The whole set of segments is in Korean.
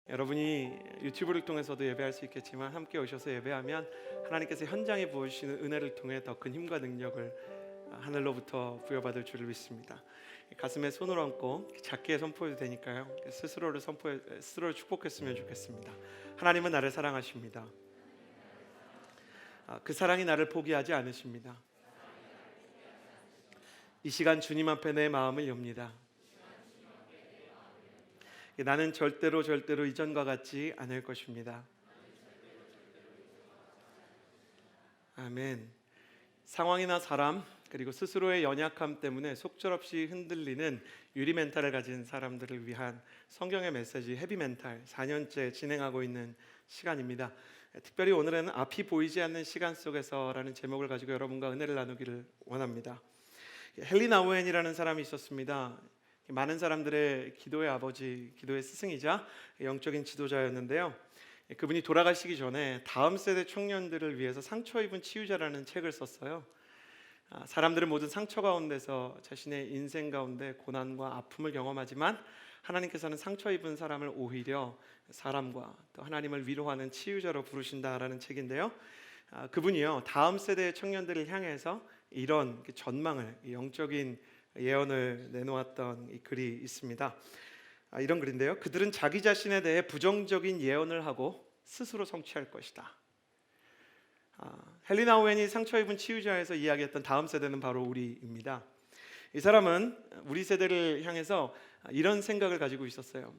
여러분이 유튜브를 통해서도 예배할 수 있겠지만 함께 오셔서 예배하면 하나님께서 현장에 부어주시는 은혜를 통해 더 큰 힘과 능력을 하늘로부터 부여받을 줄을 믿습니다. 가슴에 손을 얹고 작게 선포해도 되니까요. 스스로를 축복했으면 좋겠습니다. 하나님은 나를 사랑하십니다. 그 사랑이 나를 포기하지 않으십니다. 이 시간 주님 앞에 내 마음을 엽니다. 나는 절대로 이전과 같지 않을 것입니다. 아멘. 상황이나 사람 그리고 스스로의 연약함 때문에 속절없이 흔들리는 유리 멘탈을 가진 사람들을 위한 성경의 메시지 헤비 멘탈 4년째 진행하고 있는 시간입니다. 특별히 오늘은 앞이 보이지 않는 시간 속에서라는 제목을 가지고 여러분과 은혜를 나누기를 원합니다. 헨리 나우엔이라는 사람이 있었습니다. 많은 사람들의 기도의 아버지, 기도의 스승이자 영적인 지도자였는데요. 그분이 돌아가시기 전에 다음 세대 청년들을 위해서 상처 입은 치유자라는 책을 썼어요. 사람들은 모든 상처 가운데서 자신의 인생 가운데 고난과 아픔을 경험하지만 하나님께서는 상처 입은 사람을 오히려 사람과 또 하나님을 위로하는 치유자로 부르신다라는 책인데요. 그분이요 다음 세대의 청년들을 향해서 이런 전망을, 영적인 예언을 내놓았던 이 글이 있습니다. 이런 글인데요. 그들은 자기 자신에 대해 부정적인 예언을 하고 스스로 성취할 것이다. 헨리 나우엔이 상처 입은 치유자에서 이야기했던 다음 세대는 바로 우리입니다. 이 사람은 우리 세대를 향해서 이런 생각을 가지고 있었어요.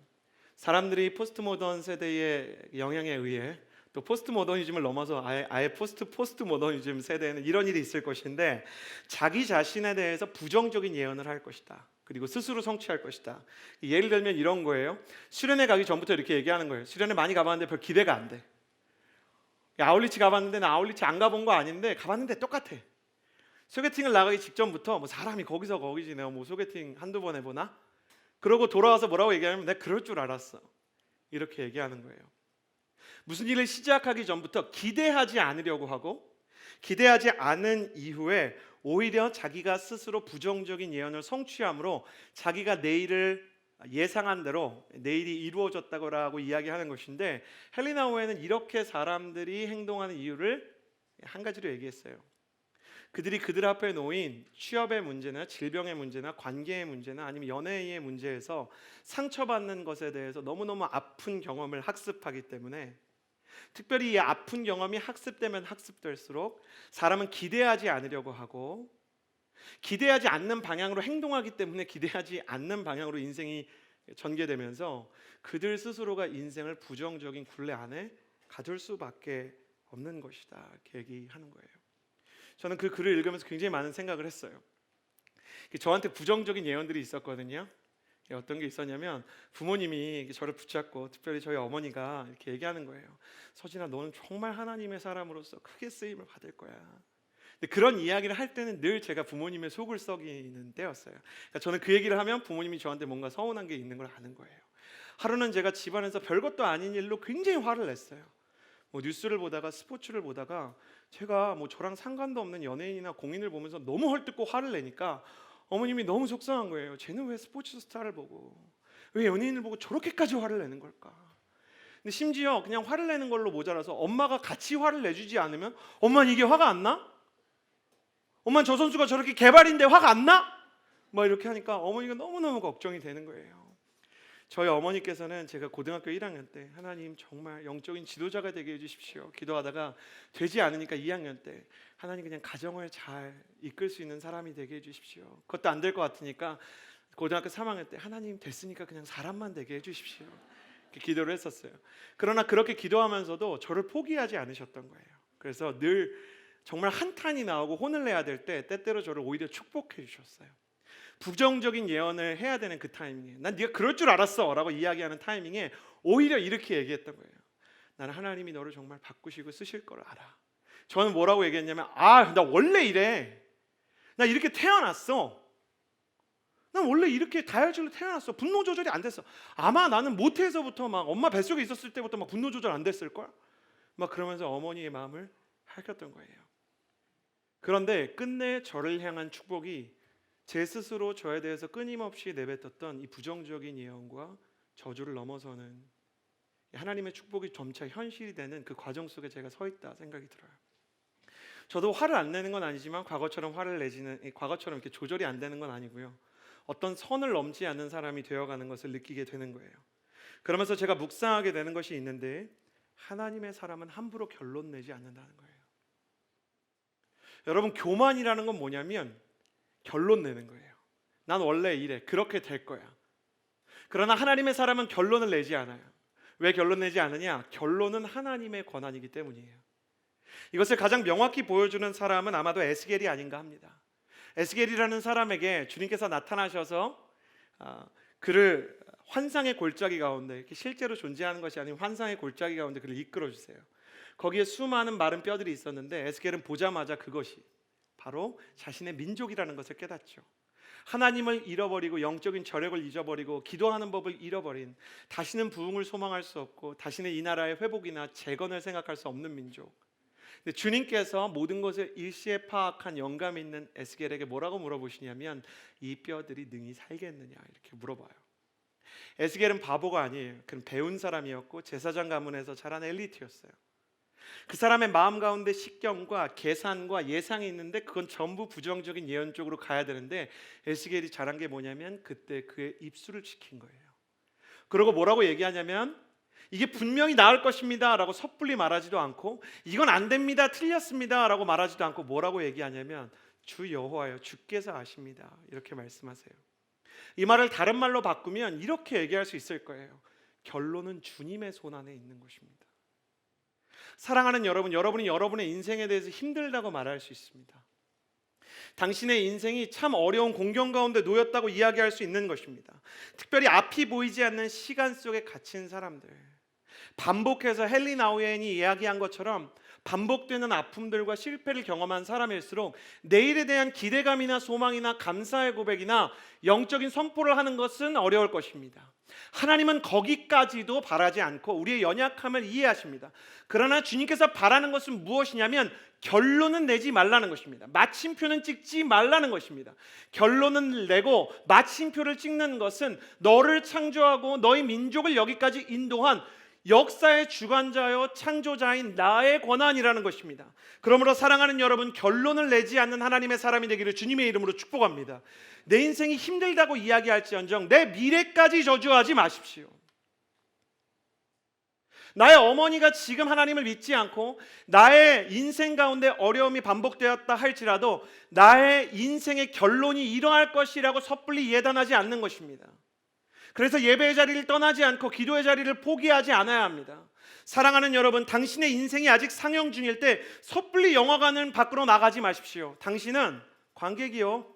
사람들이 포스트 모던 세대의 영향에 의해 또 포스트 모더니즘을 넘어서 아예 포스트 모더니즘 세대에는 이런 일이 있을 것인데 자기 자신에 대해서 부정적인 예언을 할 것이다. 그리고 스스로 성취할 것이다. 예를 들면 이런 거예요. 수련회 가기 전부터 이렇게 얘기하는 거예요. 수련회 많이 가봤는데 별 기대가 안 돼. 아울리치 가봤는데 나 아울리치 안 가본 거 아닌데 가봤는데 똑같아. 소개팅을 나가기 직전부터 뭐 사람이 거기서 거기지 내가 뭐 소개팅 한두 번 해보나? 그러고 돌아와서 뭐라고 얘기하냐면 내가 그럴 줄 알았어. 이렇게 얘기하는 거예요. 무슨 일을 시작하기 전부터 기대하지 않으려고 하고 기대하지 않은 이후에 오히려 자기가 스스로 부정적인 예언을 성취함으로 자기가 내일을 예상한 대로 내일이 이루어졌다고 이야기하는 것인데 헨리 나우엔은 이렇게 사람들이 행동하는 이유를 한 가지로 얘기했어요. 그들이 그들 앞에 놓인 취업의 문제나 질병의 문제나 관계의 문제나 아니면 연애의 문제에서 상처받는 것에 대해서 너무너무 아픈 경험을 학습하기 때문에 특별히 이 아픈 경험이 학습되면 학습될수록 사람은 기대하지 않으려고 하고 기대하지 않는 방향으로 행동하기 때문에 기대하지 않는 방향으로 인생이 전개되면서 그들 스스로가 인생을 부정적인 굴레 안에 가둘 수밖에 없는 것이다 이렇게 얘기하는 거예요. 저는 그 글을 읽으면서 굉장히 많은 생각을 했어요. 저한테 부정적인 예언들이 있었거든요. 어떤 게 있었냐면 부모님이 저를 붙잡고 특별히 저희 어머니가 이렇게 얘기하는 거예요. 서진아 너는 정말 하나님의 사람으로서 크게 쓰임을 받을 거야. 근데 그런 이야기를 할 때는 늘 제가 부모님의 속을 썩이는 때였어요. 그러니까 저는 그 얘기를 하면 부모님이 저한테 뭔가 서운한 게 있는 걸 아는 거예요. 하루는 제가 집안에서 별것도 아닌 일로 굉장히 화를 냈어요. 뭐 뉴스를 보다가 스포츠를 보다가 제가 뭐 저랑 상관도 없는 연예인이나 공인을 보면서 너무 헐뜯고 화를 내니까 어머님이 너무 속상한 거예요. 쟤는 왜 스포츠 스타를 보고 왜 연예인을 보고 저렇게까지 화를 내는 걸까? 근데 심지어 그냥 화를 내는 걸로 모자라서 엄마가 같이 화를 내주지 않으면 엄마는 이게 화가 안 나? 엄마는 저 선수가 저렇게 개발인데 화가 안 나? 막 이렇게 하니까 어머니가 너무너무 걱정이 되는 거예요. 저희 어머니께서는 제가 고등학교 1학년 때 하나님 정말 영적인 지도자가 되게 해주십시오 기도하다가 되지 않으니까 2학년 때 하나님 그냥 가정을 잘 이끌 수 있는 사람이 되게 해주십시오. 그것도 안 될 것 같으니까 고등학교 3학년 때 하나님 됐으니까 그냥 사람만 되게 해주십시오 이렇게 기도를 했었어요. 그러나 그렇게 기도하면서도 저를 포기하지 않으셨던 거예요. 그래서 늘 정말 한탄이 나오고 혼을 내야 될 때 때때로 저를 오히려 축복해 주셨어요. 부정적인 예언을 해야 되는 그 타이밍에 난 네가 그럴 줄 알았어 라고 이야기하는 타이밍에 오히려 이렇게 얘기했던 거예요. 나는 하나님이 너를 정말 바꾸시고 쓰실 걸 알아. 저는 뭐라고 얘기했냐면 나 원래 이래. 나 이렇게 태어났어. 난 원래 이렇게 다혈질로 태어났어. 분노 조절이 안 됐어. 아마 나는 모태에서부터 막 엄마 뱃속에 있었을 때부터 막 분노 조절 안 됐을걸? 막 그러면서 어머니의 마음을 핥혔던 거예요. 그런데 끝내 저를 향한 축복이 제 스스로 저에 대해서 끊임없이 내뱉었던 이 부정적인 예언과 저주를 넘어서는 하나님의 축복이 점차 현실이 되는 그 과정 속에 제가 서 있다 생각이 들어요. 저도 화를 안 내는 건 아니지만 과거처럼 이렇게 조절이 안 되는 건 아니고요. 어떤 선을 넘지 않는 사람이 되어가는 것을 느끼게 되는 거예요. 그러면서 제가 묵상하게 되는 것이 있는데, 하나님의 사람은 함부로 결론 내지 않는다는 거예요. 여러분, 교만이라는 건 뭐냐면 결론 내는 거예요. 난 원래 이래, 그렇게 될 거야. 그러나 하나님의 사람은 결론을 내지 않아요. 왜 결론 내지 않느냐? 결론은 하나님의 권한이기 때문이에요. 이것을 가장 명확히 보여주는 사람은 아마도 에스겔이 아닌가 합니다. 에스겔이라는 사람에게 주님께서 나타나셔서 그를 환상의 골짜기 가운데, 이렇게 실제로 존재하는 것이 아닌 환상의 골짜기 가운데 그를 이끌어 주세요. 거기에 수많은 마른 뼈들이 있었는데 에스겔은 보자마자 그것이 바로 자신의 민족이라는 것을 깨닫죠. 하나님을 잃어버리고 영적인 저력을 잊어버리고 기도하는 법을 잃어버린, 다시는 부흥을 소망할 수 없고 다시는 이 나라의 회복이나 재건을 생각할 수 없는 민족. 근데 주님께서 모든 것을 일시에 파악한 영감이 있는 에스겔에게 뭐라고 물어보시냐면, 이 뼈들이 능히 살겠느냐 이렇게 물어봐요. 에스겔은 바보가 아니에요. 그는 배운 사람이었고 제사장 가문에서 자란 엘리트였어요. 그 사람의 마음 가운데 식견과 계산과 예상이 있는데 그건 전부 부정적인 예언 쪽으로 가야 되는데, 에스겔이 잘한 게 뭐냐면 그때 그의 입술을 지킨 거예요. 그리고 뭐라고 얘기하냐면, 이게 분명히 나을 것입니다 라고 섣불리 말하지도 않고, 이건 안 됩니다, 틀렸습니다 라고 말하지도 않고, 뭐라고 얘기하냐면 주 여호와여, 주께서 아십니다 이렇게 말씀하세요. 이 말을 다른 말로 바꾸면 이렇게 얘기할 수 있을 거예요. 결론은 주님의 손 안에 있는 것입니다. 사랑하는 여러분, 여러분이 여러분의 인생에 대해서 힘들다고 말할 수 있습니다. 당신의 인생이 참 어려운 공경 가운데 놓였다고 이야기할 수 있는 것입니다. 특별히 앞이 보이지 않는 시간 속에 갇힌 사람들, 반복해서 헨리 나우엔이 이야기한 것처럼 반복되는 아픔들과 실패를 경험한 사람일수록 내일에 대한 기대감이나 소망이나 감사의 고백이나 영적인 선포를 하는 것은 어려울 것입니다. 하나님은 거기까지도 바라지 않고 우리의 연약함을 이해하십니다. 그러나 주님께서 바라는 것은 무엇이냐면 결론은 내지 말라는 것입니다. 마침표는 찍지 말라는 것입니다. 결론은 내고 마침표를 찍는 것은 너를 창조하고 너희 민족을 여기까지 인도한 역사의 주관자여 창조자인 나의 권한이라는 것입니다. 그러므로 사랑하는 여러분, 결론을 내지 않는 하나님의 사람이 되기를 주님의 이름으로 축복합니다. 내 인생이 힘들다고 이야기할지언정 내 미래까지 저주하지 마십시오. 나의 어머니가 지금 하나님을 믿지 않고 나의 인생 가운데 어려움이 반복되었다 할지라도 나의 인생의 결론이 이러할 것이라고 섣불리 예단하지 않는 것입니다. 그래서 예배의 자리를 떠나지 않고 기도의 자리를 포기하지 않아야 합니다. 사랑하는 여러분, 당신의 인생이 아직 상영 중일 때 섣불리 영화관을 밖으로 나가지 마십시오. 당신은 관객이요,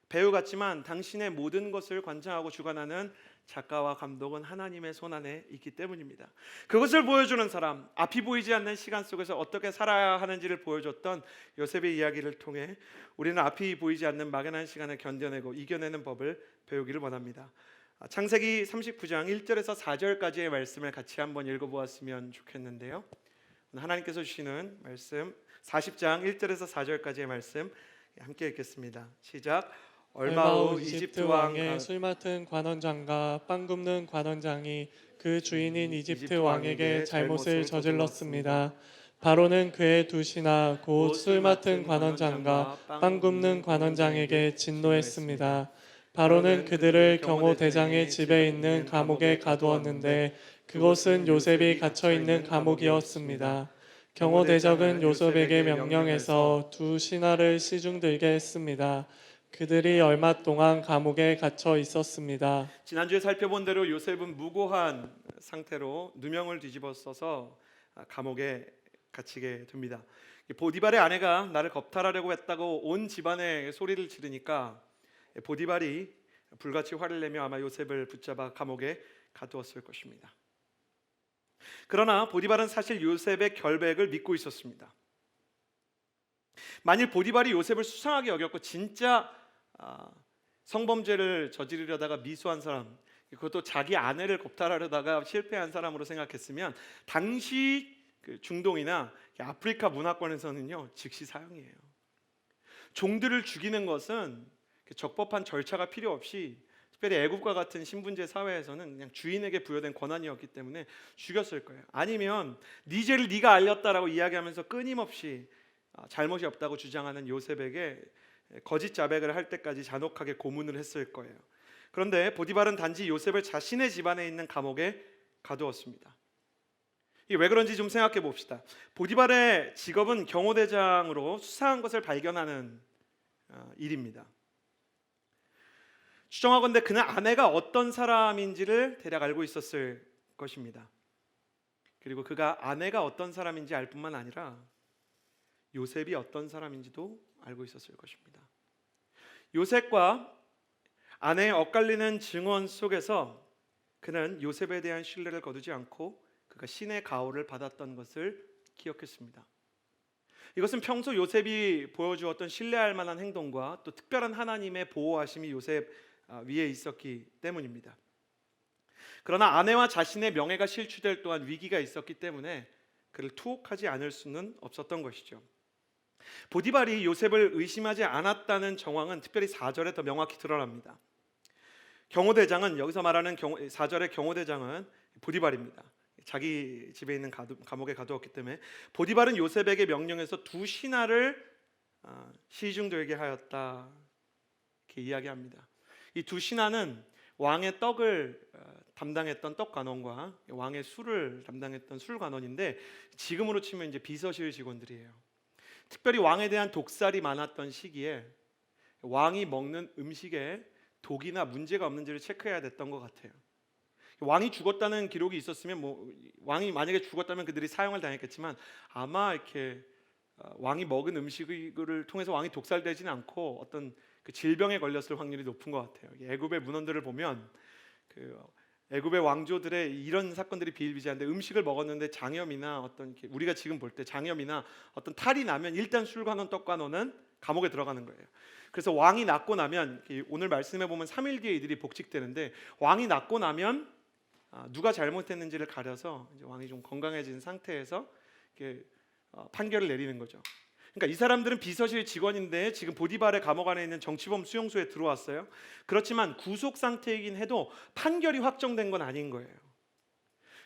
배우 같지만 당신의 모든 것을 관장하고 주관하는 작가와 감독은 하나님의 손 안에 있기 때문입니다. 그것을 보여주는 사람, 앞이 보이지 않는 시간 속에서 어떻게 살아야 하는지를 보여줬던 요셉의 이야기를 통해 우리는 앞이 보이지 않는 막연한 시간을 견뎌내고 이겨내는 법을 배우기를 원합니다. 창세기 39장 1절에서 4절까지의 말씀을 같이 한번 읽어보았으면 좋겠는데요. 하나님께서 주시는 말씀 40장 1절에서 4절까지의 말씀 함께 읽겠습니다. 시작. 얼마 후 이집트 왕의 술 맡은 관원장과 빵 굽는 관원장이 그 주인인 이집트 왕에게 잘못을 저질렀습니다. 바로는 그의 두 신하 곧 술 맡은 관원장과 빵 굽는 관원장에게 진노했습니다. 바로는 그들을 경호 대장의 집에 있는 감옥에 가두었는데 그곳은 요셉이 갇혀 있는 감옥이었습니다. 경호 대장은 요셉에게 명령해서 두 신하를 시중들게 했습니다. 그들이 얼마 동안 감옥에 갇혀 있었습니다. 지난주에 살펴본 대로 요셉은 무고한 상태로 누명을 뒤집어 써서 감옥에 갇히게 됩니다. 보디발의 아내가 나를 겁탈하려고 했다고 온 집안에 소리를 지르니까 보디발이 불같이 화를 내며 아마 요셉을 붙잡아 감옥에 가두었을 것입니다. 그러나 보디발은 사실 요셉의 결백을 믿고 있었습니다. 만일 보디발이 요셉을 수상하게 여겼고 진짜 성범죄를 저지르려다가 미수한 사람, 그것도 자기 아내를 겁탈하려다가 실패한 사람으로 생각했으면 당시 중동이나 아프리카 문화권에서는요 즉시 사형이에요. 종들을 죽이는 것은 적법한 절차가 필요 없이 특별히 애굽과 같은 신분제 사회에서는 그냥 주인에게 부여된 권한이었기 때문에 죽였을 거예요. 아니면 네 죄를 네가 알렸다라고 이야기하면서 끊임없이 잘못이 없다고 주장하는 요셉에게 거짓 자백을 할 때까지 잔혹하게 고문을 했을 거예요. 그런데 보디발은 단지 요셉을 자신의 집안에 있는 감옥에 가두었습니다. 이게 왜 그런지 좀 생각해 봅시다. 보디발의 직업은 경호대장으로 수사한 것을 발견하는 일입니다. 추정하건대 그는 아내가 어떤 사람인지를 대략 알고 있었을 것입니다. 그리고 그가 아내가 어떤 사람인지 알 뿐만 아니라 요셉이 어떤 사람인지도 알고 있었을 것입니다. 요셉과 아내의 엇갈리는 증언 속에서 그는 요셉에 대한 신뢰를 거두지 않고 그가 신의 가호를 받았던 것을 기억했습니다. 이것은 평소 요셉이 보여주었던 신뢰할 만한 행동과 또 특별한 하나님의 보호하심이 요셉 위에 있었기 때문입니다. 그러나 아내와 자신의 명예가 실추될 또한 위기가 있었기 때문에 그를 투옥하지 않을 수는 없었던 것이죠. 보디발이 요셉을 의심하지 않았다는 정황은 특별히 4절에 더 명확히 드러납니다. 경호대장은 여기서 말하는 4절의 경호대장은 보디발입니다. 자기 집에 있는 감옥에 가두었기 때문에 보디발은 요셉에게 명령해서 두 신하를 시중되게 하였다 이렇게 이야기합니다. 이 두 신하는 왕의 떡을 담당했던 떡관원과 왕의 술을 담당했던 술관원인데 지금으로 치면 이제 비서실 직원들이에요. 특별히 왕에 대한 독살이 많았던 시기에 왕이 먹는 음식에 독이나 문제가 없는지를 체크해야 됐던 것 같아요. 왕이 죽었다는 기록이 있었으면 왕이 만약에 죽었다면 그들이 사형을 당했겠지만 아마 이렇게 왕이 먹은 음식을 통해서 왕이 독살되지는 않고 어떤 그 질병에 걸렸을 확률이 높은 것 같아요. 애굽의 문헌들을 보면 그 애굽의 왕조들의 이런 사건들이 비일비재한데 음식을 먹었는데 장염이나 어떤 우리가 지금 볼 때 장염이나 어떤 탈이 나면 일단 술관원 떡관원은 감옥에 들어가는 거예요. 그래서 왕이 낫고 나면 오늘 말씀해 보면 3일 뒤에 이들이 복직되는데 왕이 낫고 나면 누가 잘못했는지를 가려서 이제 왕이 좀 건강해진 상태에서 이렇게 판결을 내리는 거죠. 그러니까 이 사람들은 비서실 직원인데 지금 보디발의 감옥 안에 있는 정치범 수용소에 들어왔어요. 그렇지만 구속 상태이긴 해도 판결이 확정된 건 아닌 거예요.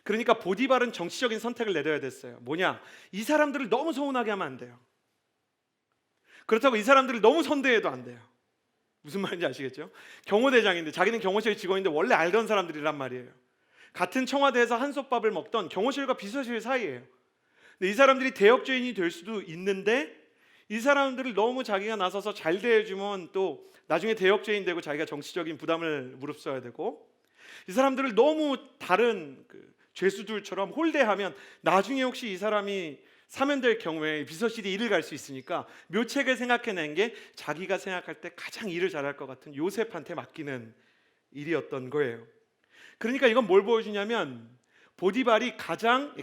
그러니까 보디발은 정치적인 선택을 내려야 됐어요. 뭐냐? 이 사람들을 너무 서운하게 하면 안 돼요. 그렇다고 이 사람들을 너무 선대해도 안 돼요. 무슨 말인지 아시겠죠? 경호대장인데 자기는 경호실 직원인데 원래 알던 사람들이란 말이에요. 같은 청와대에서 한솥밥을 먹던 경호실과 비서실 사이예요. 근데 이 사람들이 대역죄인이 될 수도 있는데 이 사람들을 너무 자기가 나서서 잘 대해주면 또 나중에 대역죄인 되고 자기가 정치적인 부담을 무릅써야 되고 이 사람들을 너무 다른 죄수들처럼 홀대하면 나중에 혹시 이 사람이 사면될 경우에 비서실이 일을 갈 수 있으니까 묘책을 생각해낸 게 자기가 생각할 때 가장 일을 잘할 것 같은 요셉한테 맡기는 일이었던 거예요. 그러니까 이건 뭘 보여주냐면 보디발이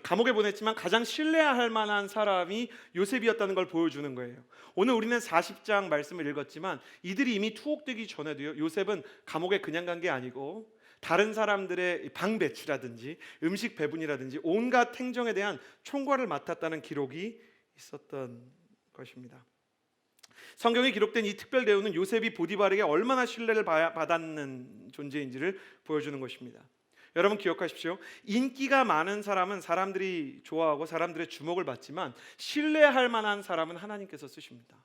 감옥에 보냈지만 가장 신뢰할 만한 사람이 요셉이었다는 걸 보여주는 거예요. 오늘 우리는 40장 말씀을 읽었지만 이들이 이미 투옥되기 전에도요, 요셉은 감옥에 그냥 간 게 아니고 다른 사람들의 방 배치라든지 음식 배분이라든지 온갖 행정에 대한 총괄을 맡았다는 기록이 있었던 것입니다. 성경에 기록된 이 특별 대우는 요셉이 보디발에게 얼마나 신뢰를 받았는 존재인지를 보여주는 것입니다. 여러분 기억하십시오. 인기가 많은 사람은 사람들이 좋아하고 사람들의 주목을 받지만 신뢰할 만한 사람은 하나님께서 쓰십니다.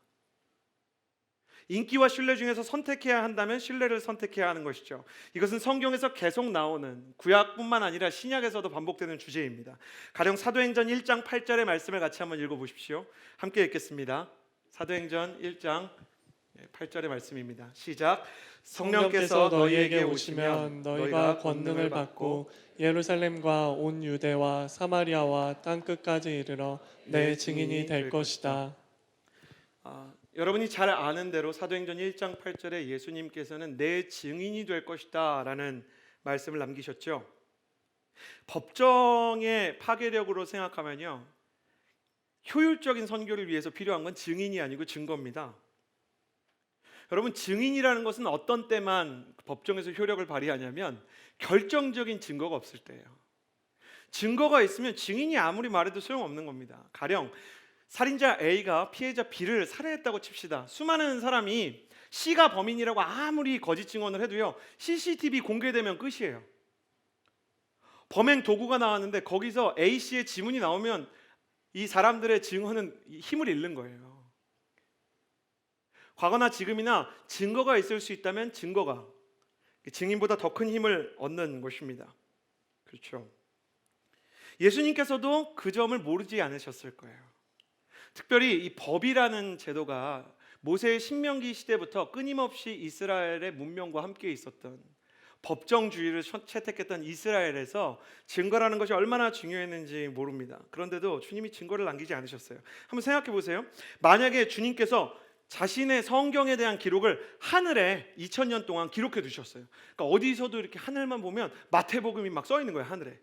인기와 신뢰 중에서 선택해야 한다면 신뢰를 선택해야 하는 것이죠. 이것은 성경에서 계속 나오는 구약뿐만 아니라 신약에서도 반복되는 주제입니다. 가령 사도행전 1장 8절의 말씀을 같이 한번 읽어보십시오. 함께 읽겠습니다. 사도행전 1장 8절의 말씀입니다. 시작. 성령께서 너희에게 오시면 너희가 권능을 받고 예루살렘과 온 유대와 사마리아와 땅 끝까지 이르러 내 증인이 될 것이다. 여러분이 잘 아는 대로 사도행전 1장 8절에 예수님께서는 내 증인이 될 것이다 라는 말씀을 남기셨죠. 법정의 파괴력으로 생각하면요, 효율적인 선교를 위해서 필요한 건 증인이 아니고 증거입니다. 여러분, 증인이라는 것은 어떤 때만 법정에서 효력을 발휘하냐면 결정적인 증거가 없을 때예요. 증거가 있으면 증인이 아무리 말해도 소용없는 겁니다. 가령 살인자 A가 피해자 B를 살해했다고 칩시다. 수많은 사람이 C가 범인이라고 아무리 거짓 증언을 해도요, CCTV 공개되면 끝이에요. 범행 도구가 나왔는데 거기서 A씨의 지문이 나오면 이 사람들의 증언은 힘을 잃는 거예요. 과거나 지금이나 증거가 있을 수 있다면 증거가 증인보다 더 큰 힘을 얻는 것입니다. 그렇죠. 예수님께서도 그 점을 모르지 않으셨을 거예요. 특별히 이 법이라는 제도가 모세의 신명기 시대부터 끊임없이 이스라엘의 문명과 함께 있었던, 법정주의를 채택했던 이스라엘에서 증거라는 것이 얼마나 중요했는지 모릅니다. 그런데도 주님이 증거를 남기지 않으셨어요. 한번 생각해 보세요. 만약에 주님께서 자신의 성경에 대한 기록을 하늘에 2000년 동안 기록해 두셨어요. 그러니까 어디서도 이렇게 하늘만 보면 마태복음이 막 써 있는 거예요. 하늘에.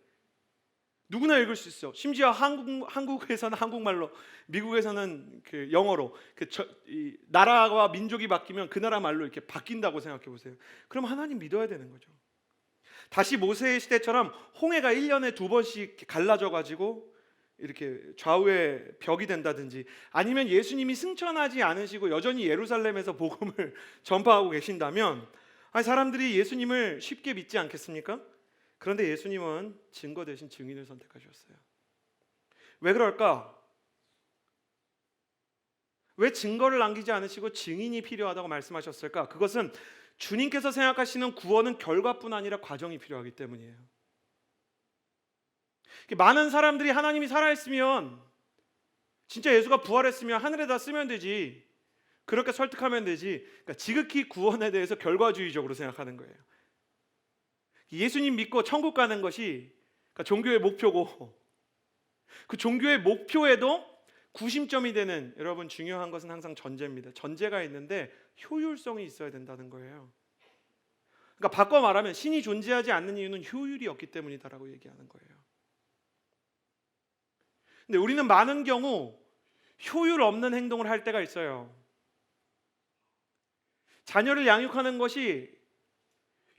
누구나 읽을 수 있어. 심지어 한국에서는 한국말로, 미국에서는 그 영어로, 이 나라와 민족이 바뀌면 그 나라 말로 이렇게 바뀐다고 생각해 보세요. 그럼 하나님 믿어야 되는 거죠. 다시 모세의 시대처럼 홍해가 1년에 2번씩 갈라져 가지고 이렇게 좌우에 벽이 된다든지, 아니면 예수님이 승천하지 않으시고 여전히 예루살렘에서 복음을 전파하고 계신다면 사람들이 예수님을 쉽게 믿지 않겠습니까? 그런데 예수님은 증거 대신 증인을 선택하셨어요. 왜 그럴까? 왜 증거를 남기지 않으시고 증인이 필요하다고 말씀하셨을까? 그것은 주님께서 생각하시는 구원은 결과뿐 아니라 과정이 필요하기 때문이에요. 많은 사람들이 하나님이 살아있으면, 진짜 예수가 부활했으면 하늘에다 쓰면 되지, 그렇게 설득하면 되지, 그러니까 지극히 구원에 대해서 결과주의적으로 생각하는 거예요. 예수님 믿고 천국 가는 것이 그러니까 종교의 목표고, 그 종교의 목표에도 구심점이 되는, 여러분 중요한 것은 항상 전제입니다. 전제가 있는데 효율성이 있어야 된다는 거예요. 그러니까 바꿔 말하면 신이 존재하지 않는 이유는 효율이 없기 때문이다라고 얘기하는 거예요. 근데 우리는 많은 경우 효율 없는 행동을 할 때가 있어요. 자녀를 양육하는 것이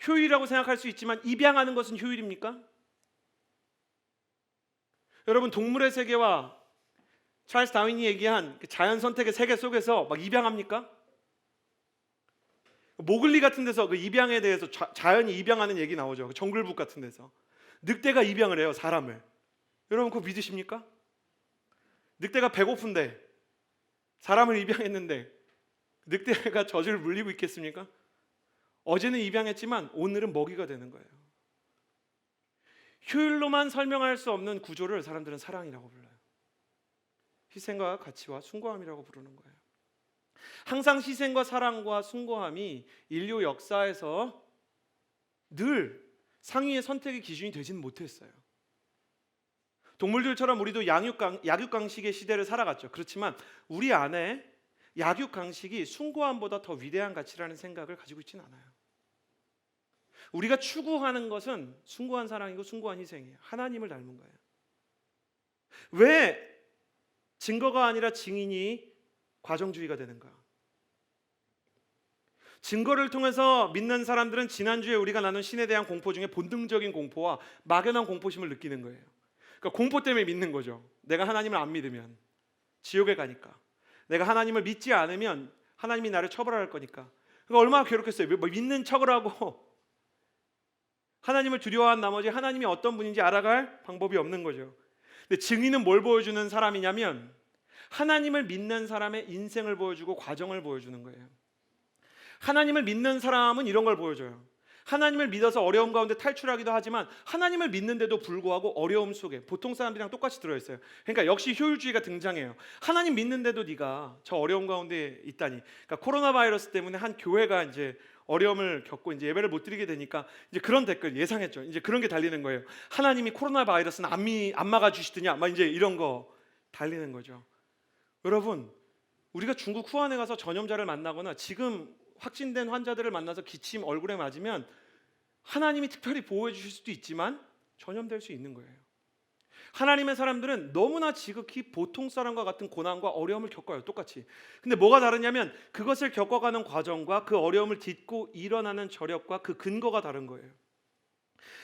효율이라고 생각할 수 있지만 입양하는 것은 효율입니까? 여러분, 동물의 세계와 찰스 다윈이 얘기한 자연 선택의 세계 속에서 막 입양합니까? 모글리 같은 데서 그 입양에 대해서 자연이 입양하는 얘기 나오죠. 정글북 같은 데서 늑대가 입양을 해요, 사람을. 여러분 그거 믿으십니까? 늑대가 배고픈데 사람을 입양했는데 늑대가 젖을 물리고 있겠습니까? 어제는 입양했지만 오늘은 먹이가 되는 거예요. 효율로만 설명할 수 없는 구조를 사람들은 사랑이라고 불러요. 희생과 가치와 숭고함이라고 부르는 거예요. 항상 희생과 사랑과 숭고함이 인류 역사에서 늘 상위의 선택의 기준이 되지는 못했어요. 동물들처럼 우리도 약육강식의 시대를 살아갔죠. 그렇지만 우리 안에 약육강식이 숭고함보다 더 위대한 가치라는 생각을 가지고 있지는 않아요. 우리가 추구하는 것은 숭고한 사랑이고 숭고한 희생이에요. 하나님을 닮은 거예요. 왜 증거가 아니라 증인이 과정주의가 되는가? 증거를 통해서 믿는 사람들은 지난주에 우리가 나눈 신에 대한 공포 중에 본능적인 공포와 막연한 공포심을 느끼는 거예요. 그러니까 공포 때문에 믿는 거죠. 내가 하나님을 안 믿으면 지옥에 가니까, 내가 하나님을 믿지 않으면 하나님이 나를 처벌할 거니까. 그러니까 얼마나 괴롭겠어요. 믿는 척을 하고 하나님을 두려워한 나머지 하나님이 어떤 분인지 알아갈 방법이 없는 거죠. 근데 증인은 뭘 보여주는 사람이냐면 하나님을 믿는 사람의 인생을 보여주고 과정을 보여주는 거예요. 하나님을 믿는 사람은 이런 걸 보여줘요. 하나님을 믿어서 어려움 가운데 탈출하기도 하지만 하나님을 믿는데도 불구하고 어려움 속에 보통 사람들이랑 똑같이 들어있어요. 그러니까 역시 효율주의가 등장해요. 하나님 믿는데도 네가 저 어려움 가운데 있다니. 그러니까 코로나 바이러스 때문에 한 교회가 이제 어려움을 겪고 이제 예배를 못 드리게 되니까 이제 그런 댓글 예상했죠. 이제 그런 게 달리는 거예요. 하나님이 코로나 바이러스는 안 막아 주시더냐, 막 이제 이런 거 달리는 거죠. 여러분, 우리가 중국 후한에 가서 전염자를 만나거나 지금 확진된 환자들을 만나서 기침 얼굴에 맞으면 하나님이 특별히 보호해 주실 수도 있지만 전염될 수 있는 거예요. 하나님의 사람들은 너무나 지극히 보통 사람과 같은 고난과 어려움을 겪어요. 똑같이. 근데 뭐가 다르냐면 그것을 겪어가는 과정과 그 어려움을 딛고 일어나는 저력과 그 근거가 다른 거예요.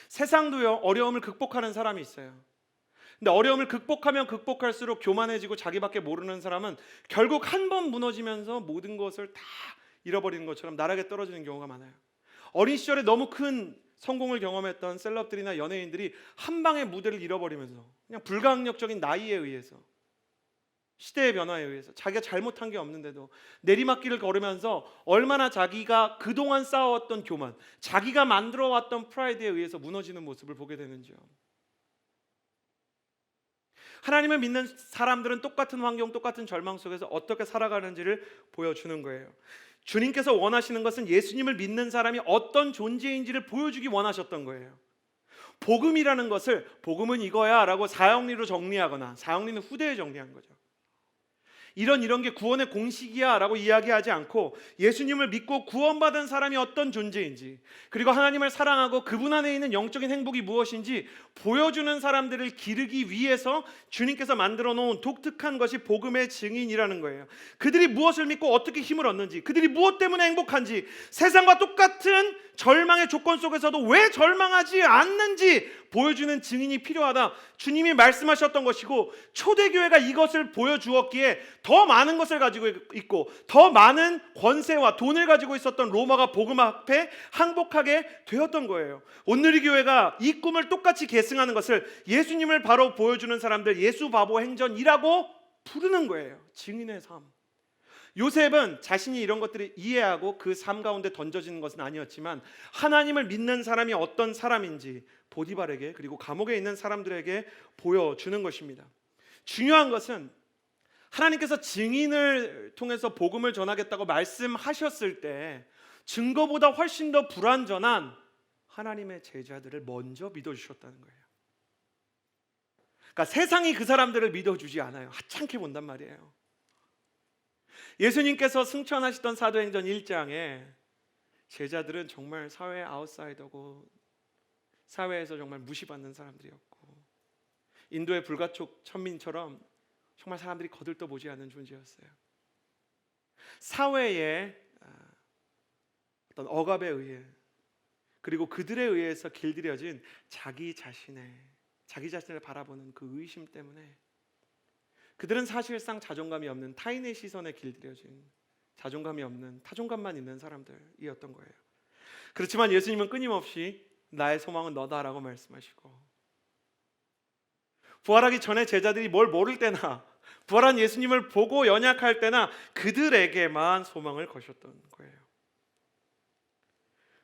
세상도요, 어려움을 극복하는 사람이 있어요. 근데 어려움을 극복하면 극복할수록 교만해지고 자기밖에 모르는 사람은 결국 한 번 무너지면서 모든 것을 다 잃어버리는 것처럼 나락에 떨어지는 경우가 많아요. 어린 시절에 너무 큰 성공을 경험했던 셀럽들이나 연예인들이 한 방에 무대를 잃어버리면서 그냥 불가항력적인 나이에 의해서, 시대의 변화에 의해서 자기가 잘못한 게 없는데도 내리막길을 걸으면서 얼마나 자기가 그동안 쌓아왔던 교만, 자기가 만들어왔던 프라이드에 의해서 무너지는 모습을 보게 되는지요. 하나님을 믿는 사람들은 똑같은 환경, 똑같은 절망 속에서 어떻게 살아가는지를 보여주는 거예요. 주님께서 원하시는 것은 예수님을 믿는 사람이 어떤 존재인지를 보여주기 원하셨던 거예요. 복음이라는 것을 복음은 이거야 라고 사형리로 정리하거나, 사형리는 후대에 정리한 거죠. 이런 게 구원의 공식이야 라고 이야기하지 않고 예수님을 믿고 구원받은 사람이 어떤 존재인지, 그리고 하나님을 사랑하고 그분 안에 있는 영적인 행복이 무엇인지 보여주는 사람들을 기르기 위해서 주님께서 만들어 놓은 독특한 것이 복음의 증인이라는 거예요. 그들이 무엇을 믿고 어떻게 힘을 얻는지, 그들이 무엇 때문에 행복한지, 세상과 똑같은 절망의 조건 속에서도 왜 절망하지 않는지 보여주는 증인이 필요하다. 주님이 말씀하셨던 것이고, 초대교회가 이것을 보여주었기에 더 많은 것을 가지고 있고 더 많은 권세와 돈을 가지고 있었던 로마가 복음 앞에 항복하게 되었던 거예요. 온누리 교회가 이 꿈을 똑같이 계승하는 것을 예수님을 바로 보여주는 사람들, 예수 바보 행전이라고 부르는 거예요. 증인의 삶. 요셉은 자신이 이런 것들을 이해하고 그 삶 가운데 던져지는 것은 아니었지만 하나님을 믿는 사람이 어떤 사람인지 보디발에게, 그리고 감옥에 있는 사람들에게 보여주는 것입니다. 중요한 것은 하나님께서 증인을 통해서 복음을 전하겠다고 말씀하셨을 때 증거보다 훨씬 더 불완전한 하나님의 제자들을 먼저 믿어주셨다는 거예요. 그러니까 세상이 그 사람들을 믿어주지 않아요. 하찮게 본단 말이에요. 예수님께서 승천하시던 사도행전 1장에 제자들은 정말 사회의 아웃사이더고 사회에서 정말 무시받는 사람들이었고, 인도의 불가촉 천민처럼 정말 사람들이 거들떠보지 않는 존재였어요. 사회의 어떤 억압에 의해, 그리고 그들에 의해서 길들여진 자기 자신을 바라보는 그 의심 때문에 그들은 사실상 자존감이 없는, 타인의 시선에 길들여진 자존감이 없는, 타존감만 있는 사람들이었던 거예요. 그렇지만 예수님은 끊임없이 나의 소망은 너다라고 말씀하시고, 부활하기 전에 제자들이 뭘 모를 때나 부활한 예수님을 보고 연약할 때나 그들에게만 소망을 거셨던 거예요.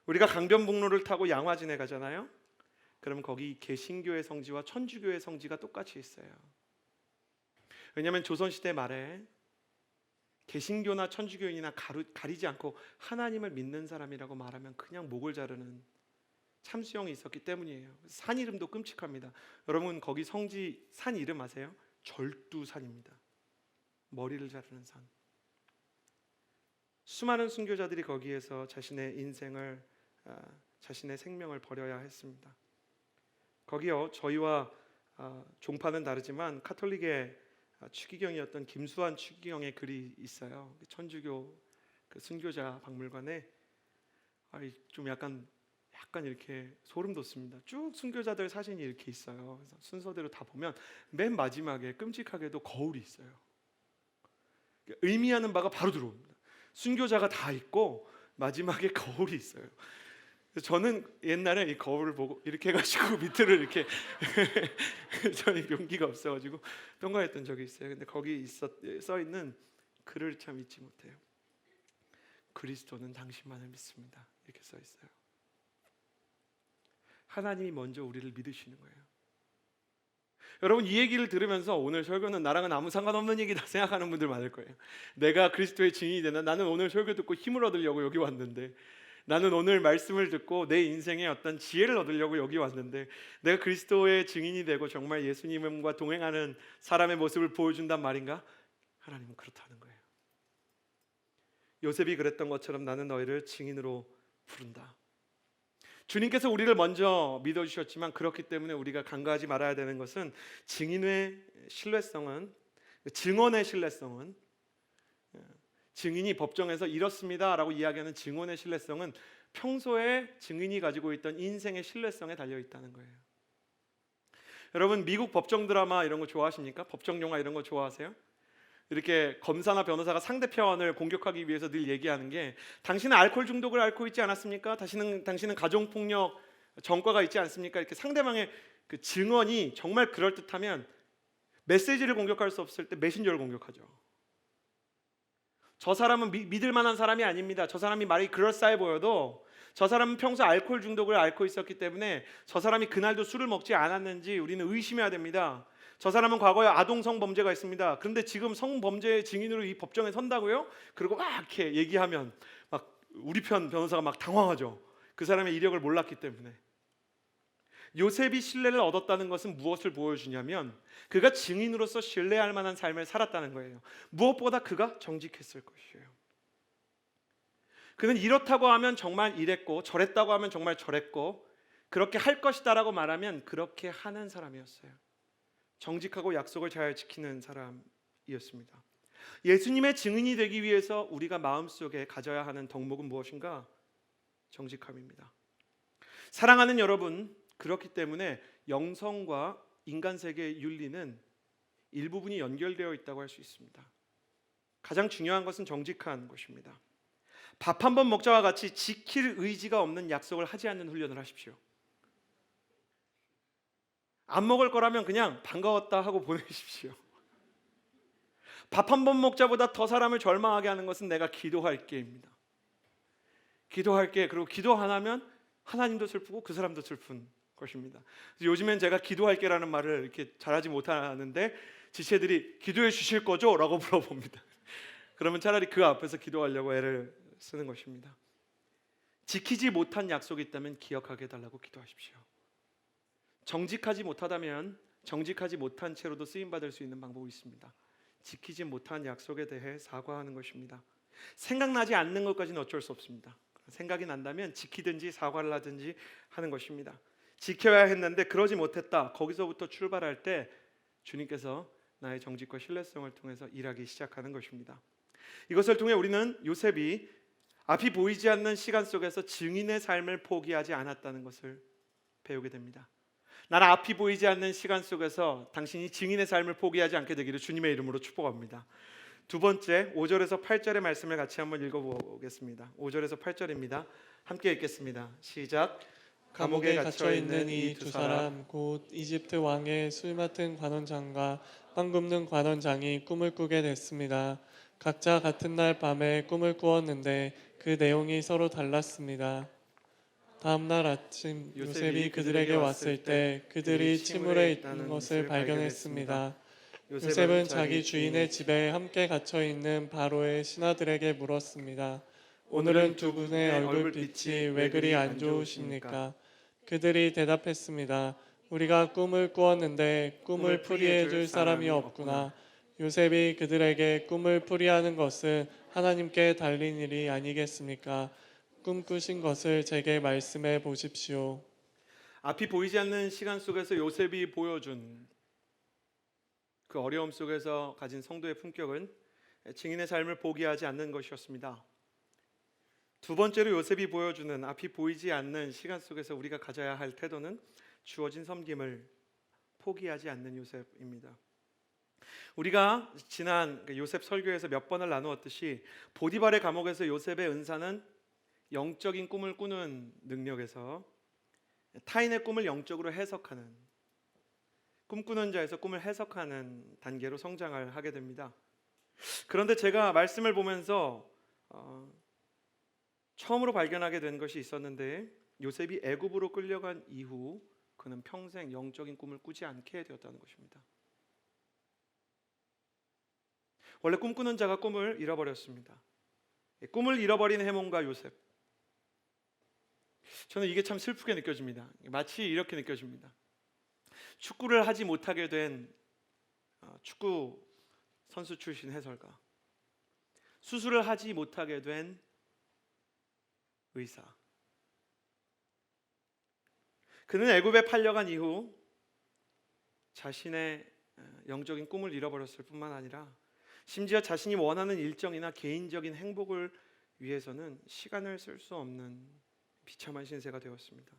우리가 강변북로를 타고 양화진에 가잖아요. 그럼 거기 개신교의 성지와 천주교의 성지가 똑같이 있어요. 왜냐하면 조선시대 말에 개신교나 천주교인이나 가리지 않고 하나님을 믿는 사람이라고 말하면 그냥 목을 자르는 참수형이 있었기 때문이에요. 산 이름도 끔찍합니다. 여러분 거기 성지 산 이름 아세요? 절두산입니다. 머리를 자르는 산. 수많은 순교자들이 거기에서 자신의 인생을, 자신의 생명을 버려야 했습니다. 거기요, 저희와 종파는 다르지만 카톨릭의 추기경이었던 김수환 추기경의 글이 있어요. 천주교 그 순교자 박물관에 좀 약간 이렇게 소름 돋습니다. 쭉 순교자들 사진이 이렇게 있어요. 그래서 순서대로 다 보면 맨 마지막에 끔찍하게도 거울이 있어요. 의미하는 바가 바로 들어옵니다. 순교자가 다 있고 마지막에 거울이 있어요. 그래서 저는 옛날에 이 거울을 보고 이렇게 해가지고 밑으로 이렇게 저는 용기가 없어가지고 통과했던 적이 있어요. 근데 거기 써 있는 글을 참 잊지 못해요. 그리스도는 당신만을 믿습니다. 이렇게 써 있어요. 하나님이 먼저 우리를 믿으시는 거예요. 여러분 이 얘기를 들으면서 오늘 설교는 나랑은 아무 상관없는 얘기다 생각하는 분들 많을 거예요. 내가 그리스도의 증인이 되나? 나는 오늘 설교 듣고 힘을 얻으려고 여기 왔는데, 나는 오늘 말씀을 듣고 내 인생에 어떤 지혜를 얻으려고 여기 왔는데, 내가 그리스도의 증인이 되고 정말 예수님과 동행하는 사람의 모습을 보여준단 말인가? 하나님은 그렇다는 거예요. 요셉이 그랬던 것처럼 나는 너희를 증인으로 부른다. 주님께서 우리를 먼저 믿어주셨지만 그렇기 때문에 우리가 간과하지 말아야 되는 것은 증언의 신뢰성은 증인이 법정에서 이렇습니다 라고 이야기하는 증언의 신뢰성은 평소에 증인이 가지고 있던 인생의 신뢰성에 달려있다는 거예요. 여러분 미국 법정 드라마 이런 거 좋아하십니까? 법정 영화 이런 거 좋아하세요? 이렇게 검사나 변호사가 상대편을 공격하기 위해서 늘 얘기하는 게, 당신은 알코올 중독을 앓고 있지 않았습니까? 당신은 가정폭력 전과가 있지 않습니까? 이렇게 상대방의 그 증언이 정말 그럴듯하면 메시지를 공격할 수 없을 때 메신저를 공격하죠. 저 사람은 믿을 만한 사람이 아닙니다. 저 사람이 말이 그럴싸해 보여도 저 사람은 평소 알코올 중독을 앓고 있었기 때문에 저 사람이 그날도 술을 먹지 않았는지 우리는 의심해야 됩니다. 저 사람은 과거에 아동 성범죄가 있습니다. 그런데 지금 성범죄의 증인으로 이 법정에 선다고요? 그리고 막 이렇게 얘기하면 막 우리 편 변호사가 막 당황하죠. 그 사람의 이력을 몰랐기 때문에. 요셉이 신뢰를 얻었다는 것은 무엇을 보여주냐면 그가 증인으로서 신뢰할 만한 삶을 살았다는 거예요. 무엇보다 그가 정직했을 것이에요. 그는 이렇다고 하면 정말 이랬고 저랬다고 하면 정말 저랬고 그렇게 할 것이다라고 말하면 그렇게 하는 사람이었어요. 정직하고 약속을 잘 지키는 사람이었습니다. 예수님의 증인이 되기 위해서 우리가 마음속에 가져야 하는 덕목은 무엇인가? 정직함입니다. 사랑하는 여러분, 그렇기 때문에 영성과 인간 세계의 윤리는 일부분이 연결되어 있다고 할 수 있습니다. 가장 중요한 것은 정직한 것입니다. 밥 한 번 먹자와 같이 지킬 의지가 없는 약속을 하지 않는 훈련을 하십시오. 안 먹을 거라면 그냥 반가웠다 하고 보내십시오. 밥 한 번 먹자보다 더 사람을 절망하게 하는 것은 내가 기도할게입니다. 기도할게. 그리고 기도 안 하면 하나님도 슬프고 그 사람도 슬픈 것입니다. 요즘엔 제가 기도할게라는 말을 이렇게 잘하지 못하는데 지체들이 기도해 주실 거죠? 라고 물어봅니다. 그러면 차라리 그 앞에서 기도하려고 애를 쓰는 것입니다. 지키지 못한 약속이 있다면 기억하게 해달라고 기도하십시오. 정직하지 못하다면 정직하지 못한 채로도 쓰임받을 수 있는 방법이 있습니다. 지키지 못한 약속에 대해 사과하는 것입니다. 생각나지 않는 것까지는 어쩔 수 없습니다. 생각이 난다면 지키든지 사과를 하든지 하는 것입니다. 지켜야 했는데 그러지 못했다. 거기서부터 출발할 때 주님께서 나의 정직과 신뢰성을 통해서 일하기 시작하는 것입니다. 이것을 통해 우리는 요셉이 앞이 보이지 않는 시간 속에서 증인의 삶을 포기하지 않았다는 것을 배우게 됩니다. 나는 앞이 보이지 않는 시간 속에서 당신이 증인의 삶을 포기하지 않게 되기를 주님의 이름으로 축복합니다. 두 번째 5절에서 8절의 말씀을 같이 한번 읽어보겠습니다. 5절에서 8절입니다. 함께 읽겠습니다. 시작. 감옥에 갇혀 있는 이 두 사람 곧 이집트 왕의 술 맡은 관원장과 빵 굽는 관원장이 꿈을 꾸게 됐습니다. 각자 같은 날 밤에 꿈을 꾸었는데 그 내용이 서로 달랐습니다. 다음 날 아침 요셉이 그들에게 왔을 때 그들이 침울해 있는 것을 발견했습니다. 요셉은 자기 주인의 집에 함께 갇혀 있는 바로의 신하들에게 물었습니다. 오늘은 두 분의 얼굴빛이 왜 그리 안 좋으십니까? 그들이 대답했습니다. 우리가 꿈을 꾸었는데 꿈을 풀이해 줄 사람이 없구나. 요셉이 그들에게 꿈을 풀이하는 것은 하나님께 달린 일이 아니겠습니까? 꿈꾸신 것을 제게 말씀해 보십시오. 앞이 보이지 않는 시간 속에서 요셉이 보여준 그 어려움 속에서 가진 성도의 품격은 증인의 삶을 포기하지 않는 것이었습니다. 두 번째로 요셉이 보여주는 앞이 보이지 않는 시간 속에서 우리가 가져야 할 태도는 주어진 섬김을 포기하지 않는 요셉입니다. 우리가 지난 요셉 설교에서 몇 번을 나누었듯이 보디발의 감옥에서 요셉의 은사는 영적인 꿈을 꾸는 능력에서 타인의 꿈을 영적으로 해석하는, 꿈꾸는 자에서 꿈을 해석하는 단계로 성장을 하게 됩니다. 그런데 제가 말씀을 보면서 처음으로 발견하게 된 것이 있었는데, 요셉이 애굽으로 끌려간 이후 그는 평생 영적인 꿈을 꾸지 않게 되었다는 것입니다. 원래 꿈꾸는 자가 꿈을 잃어버렸습니다. 꿈을 잃어버린 해몬과 요셉, 저는 이게 참 슬프게 느껴집니다. 마치 이렇게 느껴집니다. 축구를 하지 못하게 된 축구 선수 출신 해설가, 수술을 하지 못하게 된 의사. 그는 애굽에 팔려간 이후 자신의 영적인 꿈을 잃어버렸을 뿐만 아니라 심지어 자신이 원하는 일정이나 개인적인 행복을 위해서는 시간을 쓸 수 없는 비참한 신세가 되었습니다.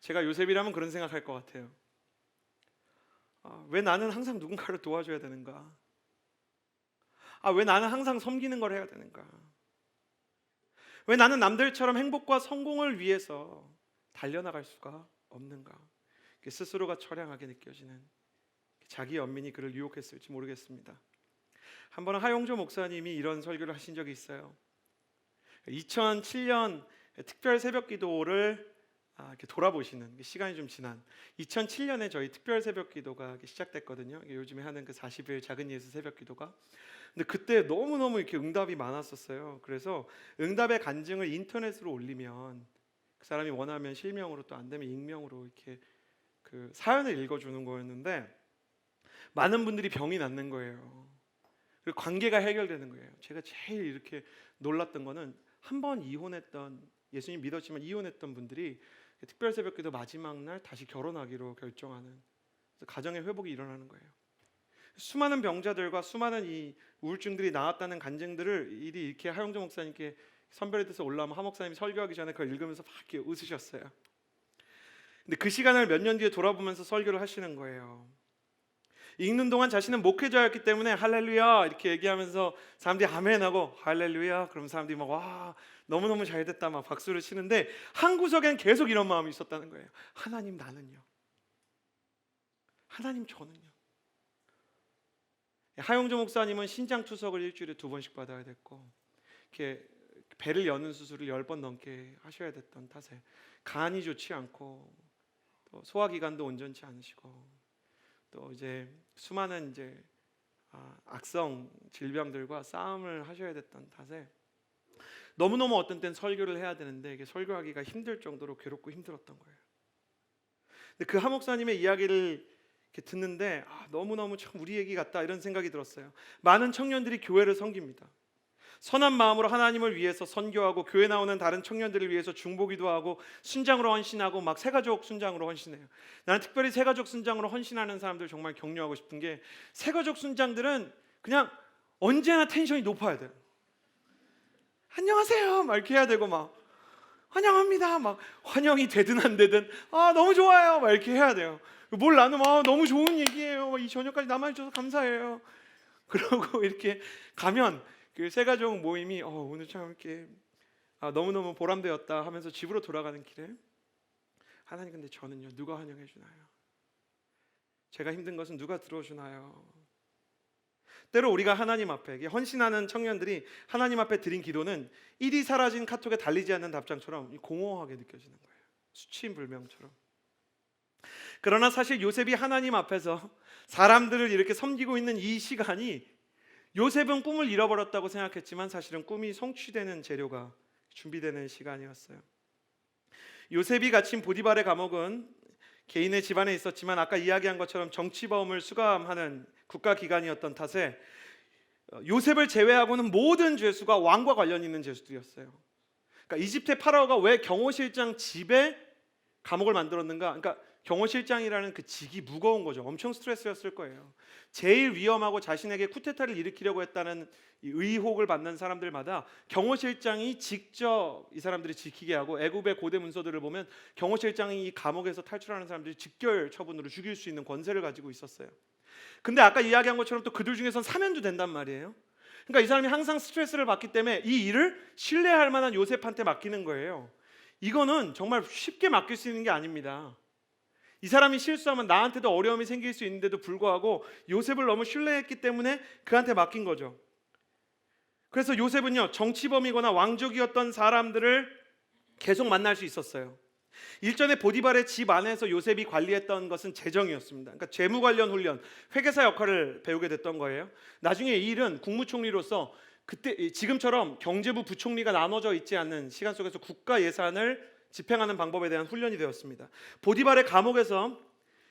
제가 요셉이라면 그런 생각할 것 같아요. 왜 나는 항상 누군가를 도와줘야 되는가? 왜 나는 항상 섬기는 걸 해야 되는가? 왜 나는 남들처럼 행복과 성공을 위해서 달려나갈 수가 없는가? 스스로가 처량하게 느껴지는 자기 연민이 그를 유혹했을지 모르겠습니다. 한 번은 하용조 목사님이 이런 설교를 하신 적이 있어요. 2007년 특별 새벽 기도를 이렇게 돌아보시는, 시간이 좀 지난 2007년에 저희 특별 새벽 기도가 시작됐거든요. 요즘에 하는 그 40일 작은 예수 새벽 기도가. 근데 그때 너무너무 이렇게 응답이 많았었어요. 그래서 응답의 간증을 인터넷으로 올리면 그 사람이 원하면 실명으로, 또 안 되면 익명으로 이렇게 그 사연을 읽어주는 거였는데, 많은 분들이 병이 낫는 거예요. 그리고 관계가 해결되는 거예요. 제가 제일 이렇게 놀랐던 거는, 한 번 이혼했던, 예수님 믿었지만 이혼했던 분들이 특별 새벽기도 마지막 날 다시 결혼하기로 결정하는, 가정의 회복이 일어나는 거예요. 수많은 병자들과 수많은 이 우울증들이 나았다는 간증들을 이렇게 하용조 목사님께 선별이 돼서 올라오면 하 목사님이 설교하기 전에 그걸 읽으면서 막 이렇게 웃으셨어요. 근데 그 시간을 몇 년 뒤에 돌아보면서 설교를 하시는 거예요. 읽는 동안 자신은 목회자였기 때문에 할렐루야 이렇게 얘기하면서 사람들이 아멘하고 할렐루야, 그럼 사람들이 막 와 너무너무 잘됐다 막 박수를 치는데, 한 구석엔 계속 이런 마음이 있었다는 거예요. 하나님, 나는요? 하나님, 저는요? 하용조 목사님은 신장 투석을 일주일에 2번씩 받아야 됐고, 이렇게 배를 여는 수술을 10번 넘게 하셔야 됐던 탓에 간이 좋지 않고, 또 소화기관도 온전치 않으시고, 또 이제 수많은 악성 질병들과 싸움을 하셔야 됐던 탓에 너무너무 어떤 때는 설교를 해야 되는데 이게 설교하기가 힘들 정도로 괴롭고 힘들었던 거예요. 근데 그 하 목사님의 이야기를 이렇게 듣는데 너무너무 참 우리 얘기 같다 이런 생각이 들었어요. 많은 청년들이 교회를 섬깁니다. 선한 마음으로 하나님을 위해서 선교하고, 교회 나오는 다른 청년들을 위해서 중보기도 하고, 순장으로 헌신하고, 막 새가족 순장으로 헌신해요. 나는 특별히 새가족 순장으로 헌신하는 사람들 정말 격려하고 싶은 게, 새가족 순장들은 그냥 언제나 텐션이 높아야 돼요. 안녕하세요 막 이렇게 해야 되고, 막 환영합니다 막 환영이 되든 안 되든 너무 좋아요 막 이렇게 해야 돼요. 뭘 나누면 너무 좋은 얘기예요, 이 저녁까지 남아주셔서 감사해요. 그러고 이렇게 가면 그 새가족 모임이 오늘 참 이렇게 너무너무 보람되었다 하면서 집으로 돌아가는 길에, 하나님 근데 저는요 누가 환영해 주나요? 제가 힘든 것은 누가 들어주나요? 때로 우리가 하나님 앞에 헌신하는 청년들이 하나님 앞에 드린 기도는 일이 사라진 카톡에 달리지 않는 답장처럼 공허하게 느껴지는 거예요. 수치불명처럼. 그러나 사실 요셉이 하나님 앞에서 사람들을 이렇게 섬기고 있는 이 시간이, 요셉은 꿈을 잃어버렸다고 생각했지만 사실은 꿈이 성취되는 재료가 준비되는 시간이었어요. 요셉이 갇힌 보디발의 감옥은 개인의 집안에 있었지만 아까 이야기한 것처럼 정치범을 수감하는 국가기관이었던 탓에 요셉을 제외하고는 모든 죄수가 왕과 관련 있는 죄수들이었어요. 그러니까 이집트의 파라오가 왜 경호실장 집에 감옥을 만들었는가? 그러니까 경호실장이라는 그 직이 무거운 거죠. 엄청 스트레스였을 거예요. 제일 위험하고 자신에게 쿠데타를 일으키려고 했다는 이 의혹을 받는 사람들마다 경호실장이 직접 이 사람들이 지키게 하고, 애굽의 고대 문서들을 보면 경호실장이 이 감옥에서 탈출하는 사람들이 직결 처분으로 죽일 수 있는 권세를 가지고 있었어요. 근데 아까 이야기한 것처럼 또 그들 중에선 사면도 된단 말이에요. 그러니까 이 사람이 항상 스트레스를 받기 때문에 이 일을 신뢰할 만한 요셉한테 맡기는 거예요. 이거는 정말 쉽게 맡길 수 있는 게 아닙니다. 이 사람이 실수하면 나한테도 어려움이 생길 수 있는데도 불구하고 요셉을 너무 신뢰했기 때문에 그한테 맡긴 거죠. 그래서 요셉은요 정치범이거나 왕족이었던 사람들을 계속 만날 수 있었어요. 일전에 보디발의 집 안에서 요셉이 관리했던 것은 재정이었습니다. 그러니까 재무 관련 훈련, 회계사 역할을 배우게 됐던 거예요. 나중에 이 일은 국무총리로서 그때 지금처럼 경제부 부총리가 나눠져 있지 않는 시간 속에서 국가 예산을 집행하는 방법에 대한 훈련이 되었습니다. 보디발의 감옥에서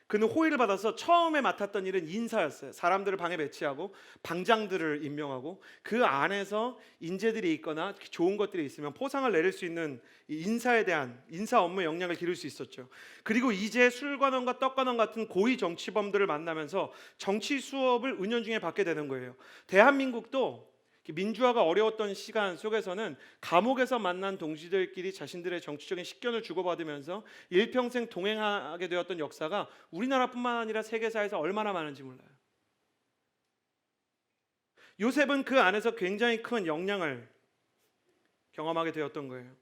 그는 호의를 받아서 처음에 맡았던 일은 인사였어요. 사람들을 방에 배치하고 방장들을 임명하고, 그 안에서 인재들이 있거나 좋은 것들이 있으면 포상을 내릴 수 있는 인사에 대한 인사 업무 역량을 기를 수 있었죠. 그리고 이제 술관원과 떡관원 같은 고위 정치범들을 만나면서 정치 수업을 은연중에 받게 되는 거예요. 대한민국도 민주화가 어려웠던 시간 속에서는 감옥에서 만난 동지들끼리 자신들의 정치적인 식견을 주고받으면서 일평생 동행하게 되었던 역사가 우리나라뿐만 아니라 세계사에서 얼마나 많은지 몰라요. 요셉은 그 안에서 굉장히 큰 영향을 경험하게 되었던 거예요.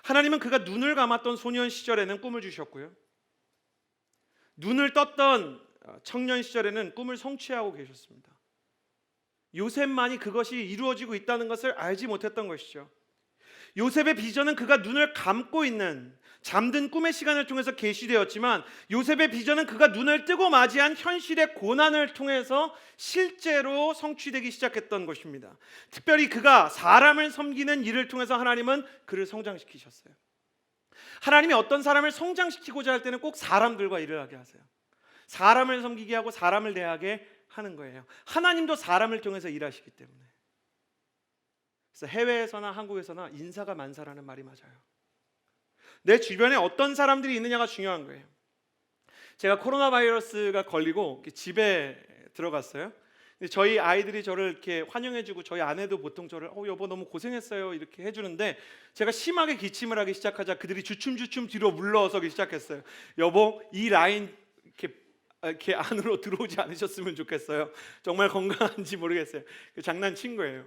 하나님은 그가 눈을 감았던 소년 시절에는 꿈을 주셨고요, 눈을 떴던 청년 시절에는 꿈을 성취하고 계셨습니다. 요셉만이 그것이 이루어지고 있다는 것을 알지 못했던 것이죠. 요셉의 비전은 그가 눈을 감고 있는 잠든 꿈의 시간을 통해서 계시되었지만, 요셉의 비전은 그가 눈을 뜨고 맞이한 현실의 고난을 통해서 실제로 성취되기 시작했던 것입니다. 특별히 그가 사람을 섬기는 일을 통해서 하나님은 그를 성장시키셨어요. 하나님이 어떤 사람을 성장시키고자 할 때는 꼭 사람들과 일을 하게 하세요. 사람을 섬기게 하고 사람을 대하게 하는 거예요. 하나님도 사람을 통해서 일하시기 때문에. 그래서 해외에서나 한국에서나 인사가 만사라는 말이 맞아요. 내 주변에 어떤 사람들이 있느냐가 중요한 거예요. 제가 코로나 바이러스가 걸리고 집에 들어갔어요. 근데 저희 아이들이 저를 이렇게 환영해주고, 저희 아내도 보통 저를 여보 너무 고생했어요 이렇게 해주는데, 제가 심하게 기침을 하기 시작하자 그들이 주춤주춤 뒤로 물러서기 시작했어요. 여보, 이 라인 이렇게 안으로 들어오지 않으셨으면 좋겠어요. 정말 건강한지 모르겠어요. 장난친 거예요.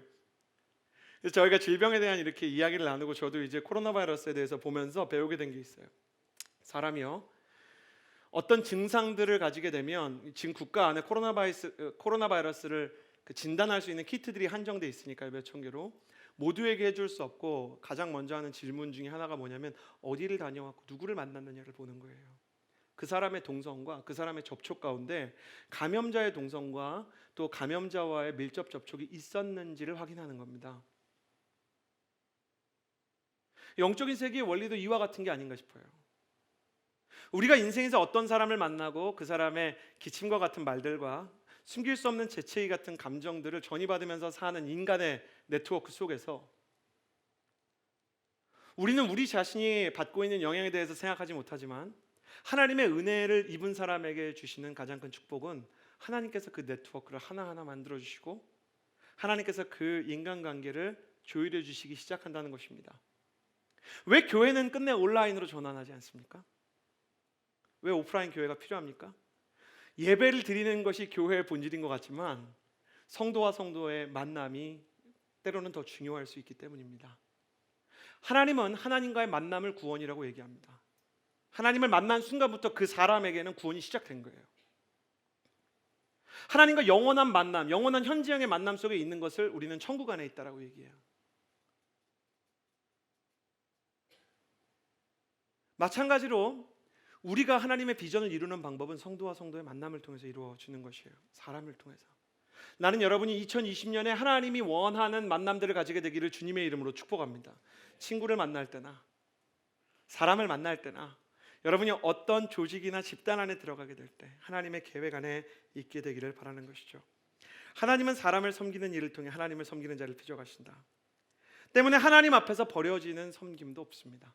그래서 저희가 질병에 대한 이렇게 이야기를 나누고, 저도 이제 코로나 바이러스에 대해서 보면서 배우게 된 게 있어요. 사람이요, 어떤 증상들을 가지게 되면 지금 국가 안에 코로나 바이러스를 진단할 수 있는 키트들이 한정돼 있으니까요, 몇천 개로. 모두에게 해줄 수 없고 가장 먼저 하는 질문 중에 하나가 뭐냐면, 어디를 다녀왔고 누구를 만났느냐를 보는 거예요. 그 사람의 동선과 그 사람의 접촉 가운데 감염자의 동선과 또 감염자와의 밀접 접촉이 있었는지를 확인하는 겁니다. 영적인 세계의 원리도 이와 같은 게 아닌가 싶어요. 우리가 인생에서 어떤 사람을 만나고 그 사람의 기침과 같은 말들과 숨길 수 없는 재채기 같은 감정들을 전이받으면서 사는 인간의 네트워크 속에서 우리는 우리 자신이 받고 있는 영향에 대해서 생각하지 못하지만, 하나님의 은혜를 입은 사람에게 주시는 가장 큰 축복은 하나님께서 그 네트워크를 하나하나 만들어 주시고, 하나님께서 그 인간관계를 조율해 주시기 시작한다는 것입니다. 왜 교회는 끝내 온라인으로 전환하지 않습니까? 왜 오프라인 교회가 필요합니까? 예배를 드리는 것이 교회의 본질인 것 같지만, 성도와 성도의 만남이 때로는 더 중요할 수 있기 때문입니다. 하나님은 하나님과의 만남을 구원이라고 얘기합니다. 하나님을 만난 순간부터 그 사람에게는 구원이 시작된 거예요. 하나님과 영원한 만남, 영원한 현지형의 만남 속에 있는 것을 우리는 천국 안에 있다라고 얘기해요. 마찬가지로 우리가 하나님의 비전을 이루는 방법은 성도와 성도의 만남을 통해서 이루어지는 것이에요. 사람을 통해서. 나는 여러분이 2020년에 하나님이 원하는 만남들을 가지게 되기를 주님의 이름으로 축복합니다. 친구를 만날 때나 사람을 만날 때나, 여러분이 어떤 조직이나 집단 안에 들어가게 될 때 하나님의 계획 안에 있게 되기를 바라는 것이죠. 하나님은 사람을 섬기는 일을 통해 하나님을 섬기는 자를 빚어가신다. 때문에 하나님 앞에서 버려지는 섬김도 없습니다.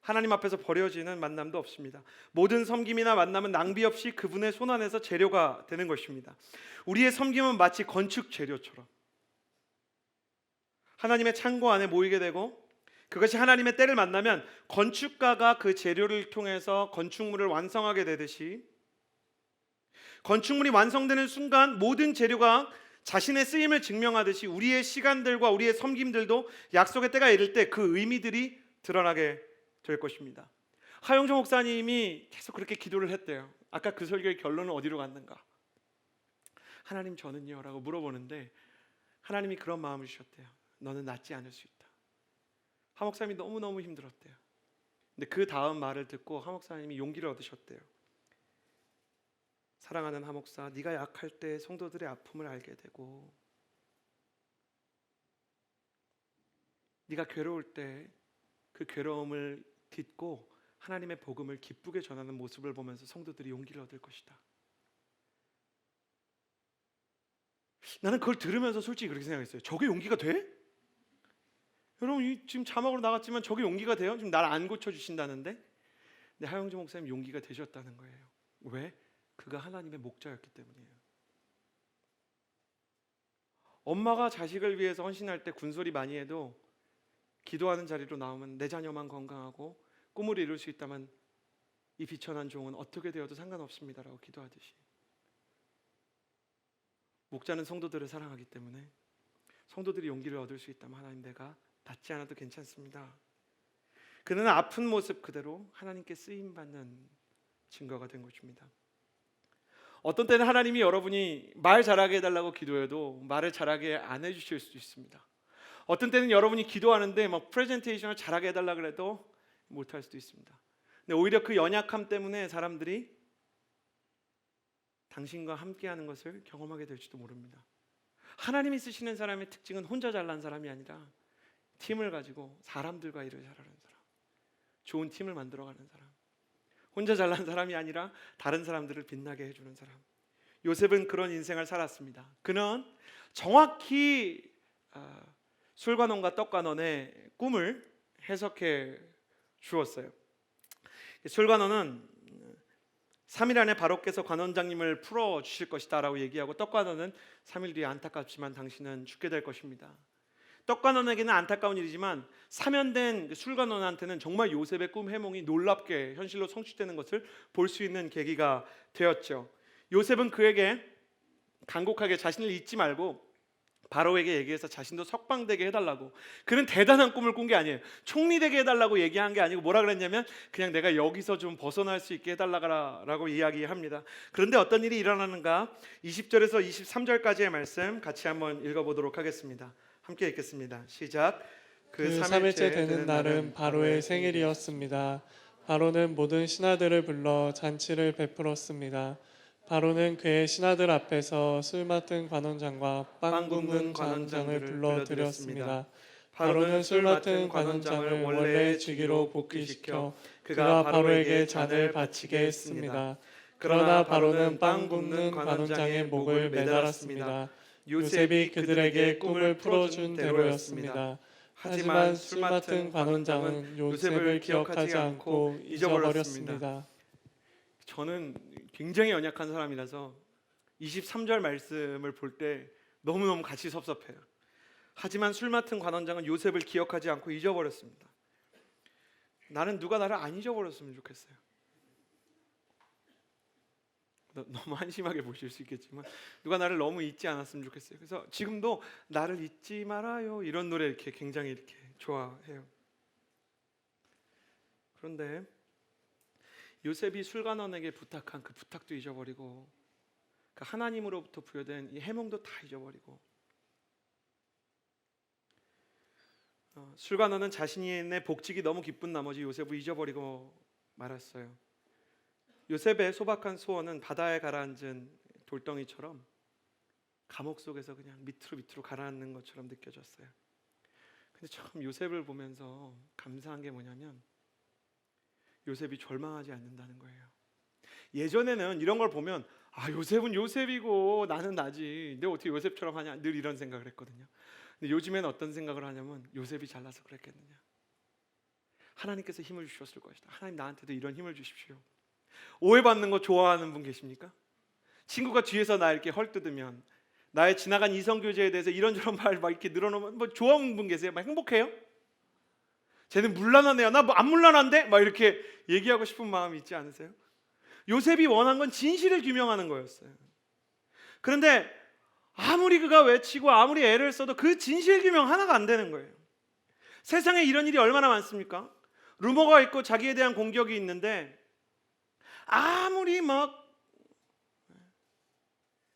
하나님 앞에서 버려지는 만남도 없습니다. 모든 섬김이나 만남은 낭비 없이 그분의 손 안에서 재료가 되는 것입니다. 우리의 섬김은 마치 건축 재료처럼 하나님의 창고 안에 모이게 되고, 그것이 하나님의 때를 만나면 건축가가 그 재료를 통해서 건축물을 완성하게 되듯이, 건축물이 완성되는 순간 모든 재료가 자신의 쓰임을 증명하듯이, 우리의 시간들과 우리의 섬김들도 약속의 때가 이를 때 그 의미들이 드러나게 될 것입니다. 하영조 목사님이 계속 그렇게 기도를 했대요. 아까 그 설교의 결론은 어디로 갔는가? 하나님 저는요? 라고 물어보는데, 하나님이 그런 마음을 주셨대요. 너는 낫지 않을 수 있다. 하 목사님이 너무너무 힘들었대요. 근데 그 다음 말을 듣고 하 목사님이 용기를 얻으셨대요. 사랑하는 하 목사, 네가 약할 때 성도들의 아픔을 알게 되고, 네가 괴로울 때 그 괴로움을 딛고 하나님의 복음을 기쁘게 전하는 모습을 보면서 성도들이 용기를 얻을 것이다. 나는 그걸 들으면서 솔직히 그렇게 생각했어요. 저게 용기가 돼? 여러분, 지금 자막으로 나갔지만 저게 용기가 돼요? 지금 나를 안 고쳐주신다는데? 근데 하영주 목사님 용기가 되셨다는 거예요. 왜? 그가 하나님의 목자였기 때문이에요. 엄마가 자식을 위해서 헌신할 때 군소리 많이 해도 기도하는 자리로 나오면 내 자녀만 건강하고 꿈을 이룰 수 있다면 이 비천한 종은 어떻게 되어도 상관없습니다라고 기도하듯이, 목자는 성도들을 사랑하기 때문에 성도들이 용기를 얻을 수 있다면 하나님 내가 낫지 않아도 괜찮습니다. 그는 아픈 모습 그대로 하나님께 쓰임받는 증거가 된 것입니다. 어떤 때는 하나님이 여러분이 말 잘하게 해달라고 기도해도 말을 잘하게 안 해주실 수도 있습니다. 어떤 때는 여러분이 기도하는데 막 프레젠테이션을 잘하게 해달라고 해도 못할 수도 있습니다. 근데 오히려 그 연약함 때문에 사람들이 당신과 함께하는 것을 경험하게 될지도 모릅니다. 하나님이 쓰시는 사람의 특징은 혼자 잘난 사람이 아니라 팀을 가지고 사람들과 일을 잘하는 사람, 좋은 팀을 만들어가는 사람, 혼자 잘난 사람이 아니라 다른 사람들을 빛나게 해주는 사람. 요셉은 그런 인생을 살았습니다. 그는 정확히 술관원과 떡관원의 꿈을 해석해 주었어요. 술관원은 3일 안에 바로께서 관원장님을 풀어주실 것이다 라고 얘기하고, 떡관원은 3일 뒤에 안타깝지만 당신은 죽게 될 것입니다. 떡관원에게는 안타까운 일이지만 사면된 술관원한테는 정말 요셉의 꿈 해몽이 놀랍게 현실로 성취되는 것을 볼 수 있는 계기가 되었죠. 요셉은 그에게 간곡하게 자신을 잊지 말고 바로에게 얘기해서 자신도 석방되게 해달라고, 그는 대단한 꿈을 꾼 게 아니에요. 총리되게 해달라고 얘기한 게 아니고 뭐라 그랬냐면 그냥 내가 여기서 좀 벗어날 수 있게 해달라고 이야기합니다. 그런데 어떤 일이 일어나는가, 20절에서 23절까지의 말씀 같이 한번 읽어보도록 하겠습니다. 함께 읽겠습니다. 시작. 그 3일째 되는 날은 바로의 생일이었습니다. 바로는 모든 신하들을 불러 잔치를 베풀었습니다. 바로는 그의 신하들 앞에서 술 맡은 관원장과 빵 굽는 관원장을 불러들였습니다. 바로는 술 맡은 관원장을 원래의 직위로 복귀시켜 그가 바로에게 잔을 바치게 했습니다. 그러나 바로는 빵 굽는 관원장의 목을 매달았습니다. 요셉이 그들에게 꿈을 풀어준 대로였습니다. 하지만 술 맡은 관원장은 요셉을 기억하지 않고 잊어버렸습니다. 저는 굉장히 연약한 사람이라서 23절 말씀을 볼 때 너무너무 같이 섭섭해요. 하지만 술 맡은 관원장은 요셉을 기억하지 않고 잊어버렸습니다. 나는 누가 나를 안 잊어버렸으면 좋겠어요. 너무 한심하게 보실 수 있겠지만 누가 나를 너무 잊지 않았으면 좋겠어요. 그래서 지금도 나를 잊지 말아요 이런 노래 이렇게 굉장히 이렇게 좋아해요. 그런데 요셉이 술관원에게 부탁한 그 부탁도 잊어버리고, 그 하나님으로부터 부여된 이 해몽도 다 잊어버리고, 술관원은 자신의 복직이 너무 기쁜 나머지 요셉을 잊어버리고 말았어요. 요셉의 소박한 소원은 바다에 가라앉은 돌덩이처럼 감옥 속에서 그냥 밑으로 가라앉는 것처럼 느껴졌어요. 근데 참 요셉을 보면서 감사한 게 뭐냐면 요셉이 절망하지 않는다는 거예요. 예전에는 이런 걸 보면 요셉은 요셉이고 나는 나지, 내가 어떻게 요셉처럼 하냐, 늘 이런 생각을 했거든요. 근데 요즘에는 어떤 생각을 하냐면 요셉이 잘나서 그랬겠느냐, 하나님께서 힘을 주셨을 것이다, 하나님 나한테도 이런 힘을 주십시오. 오해받는 거 좋아하는 분 계십니까? 친구가 뒤에서 나 이렇게 헐뜯으면, 나의 지나간 이성교제에 대해서 이런저런 말 막 이렇게 늘어놓으면 뭐 좋아하는 분 계세요? 막 행복해요? 쟤는 문란하네요, 나 뭐 안 문란한데? 막 이렇게 얘기하고 싶은 마음이 있지 않으세요? 요셉이 원한 건 진실을 규명하는 거였어요. 그런데 아무리 그가 외치고 아무리 애를 써도 그 진실 규명 하나가 안 되는 거예요. 세상에 이런 일이 얼마나 많습니까? 루머가 있고 자기에 대한 공격이 있는데 아무리 막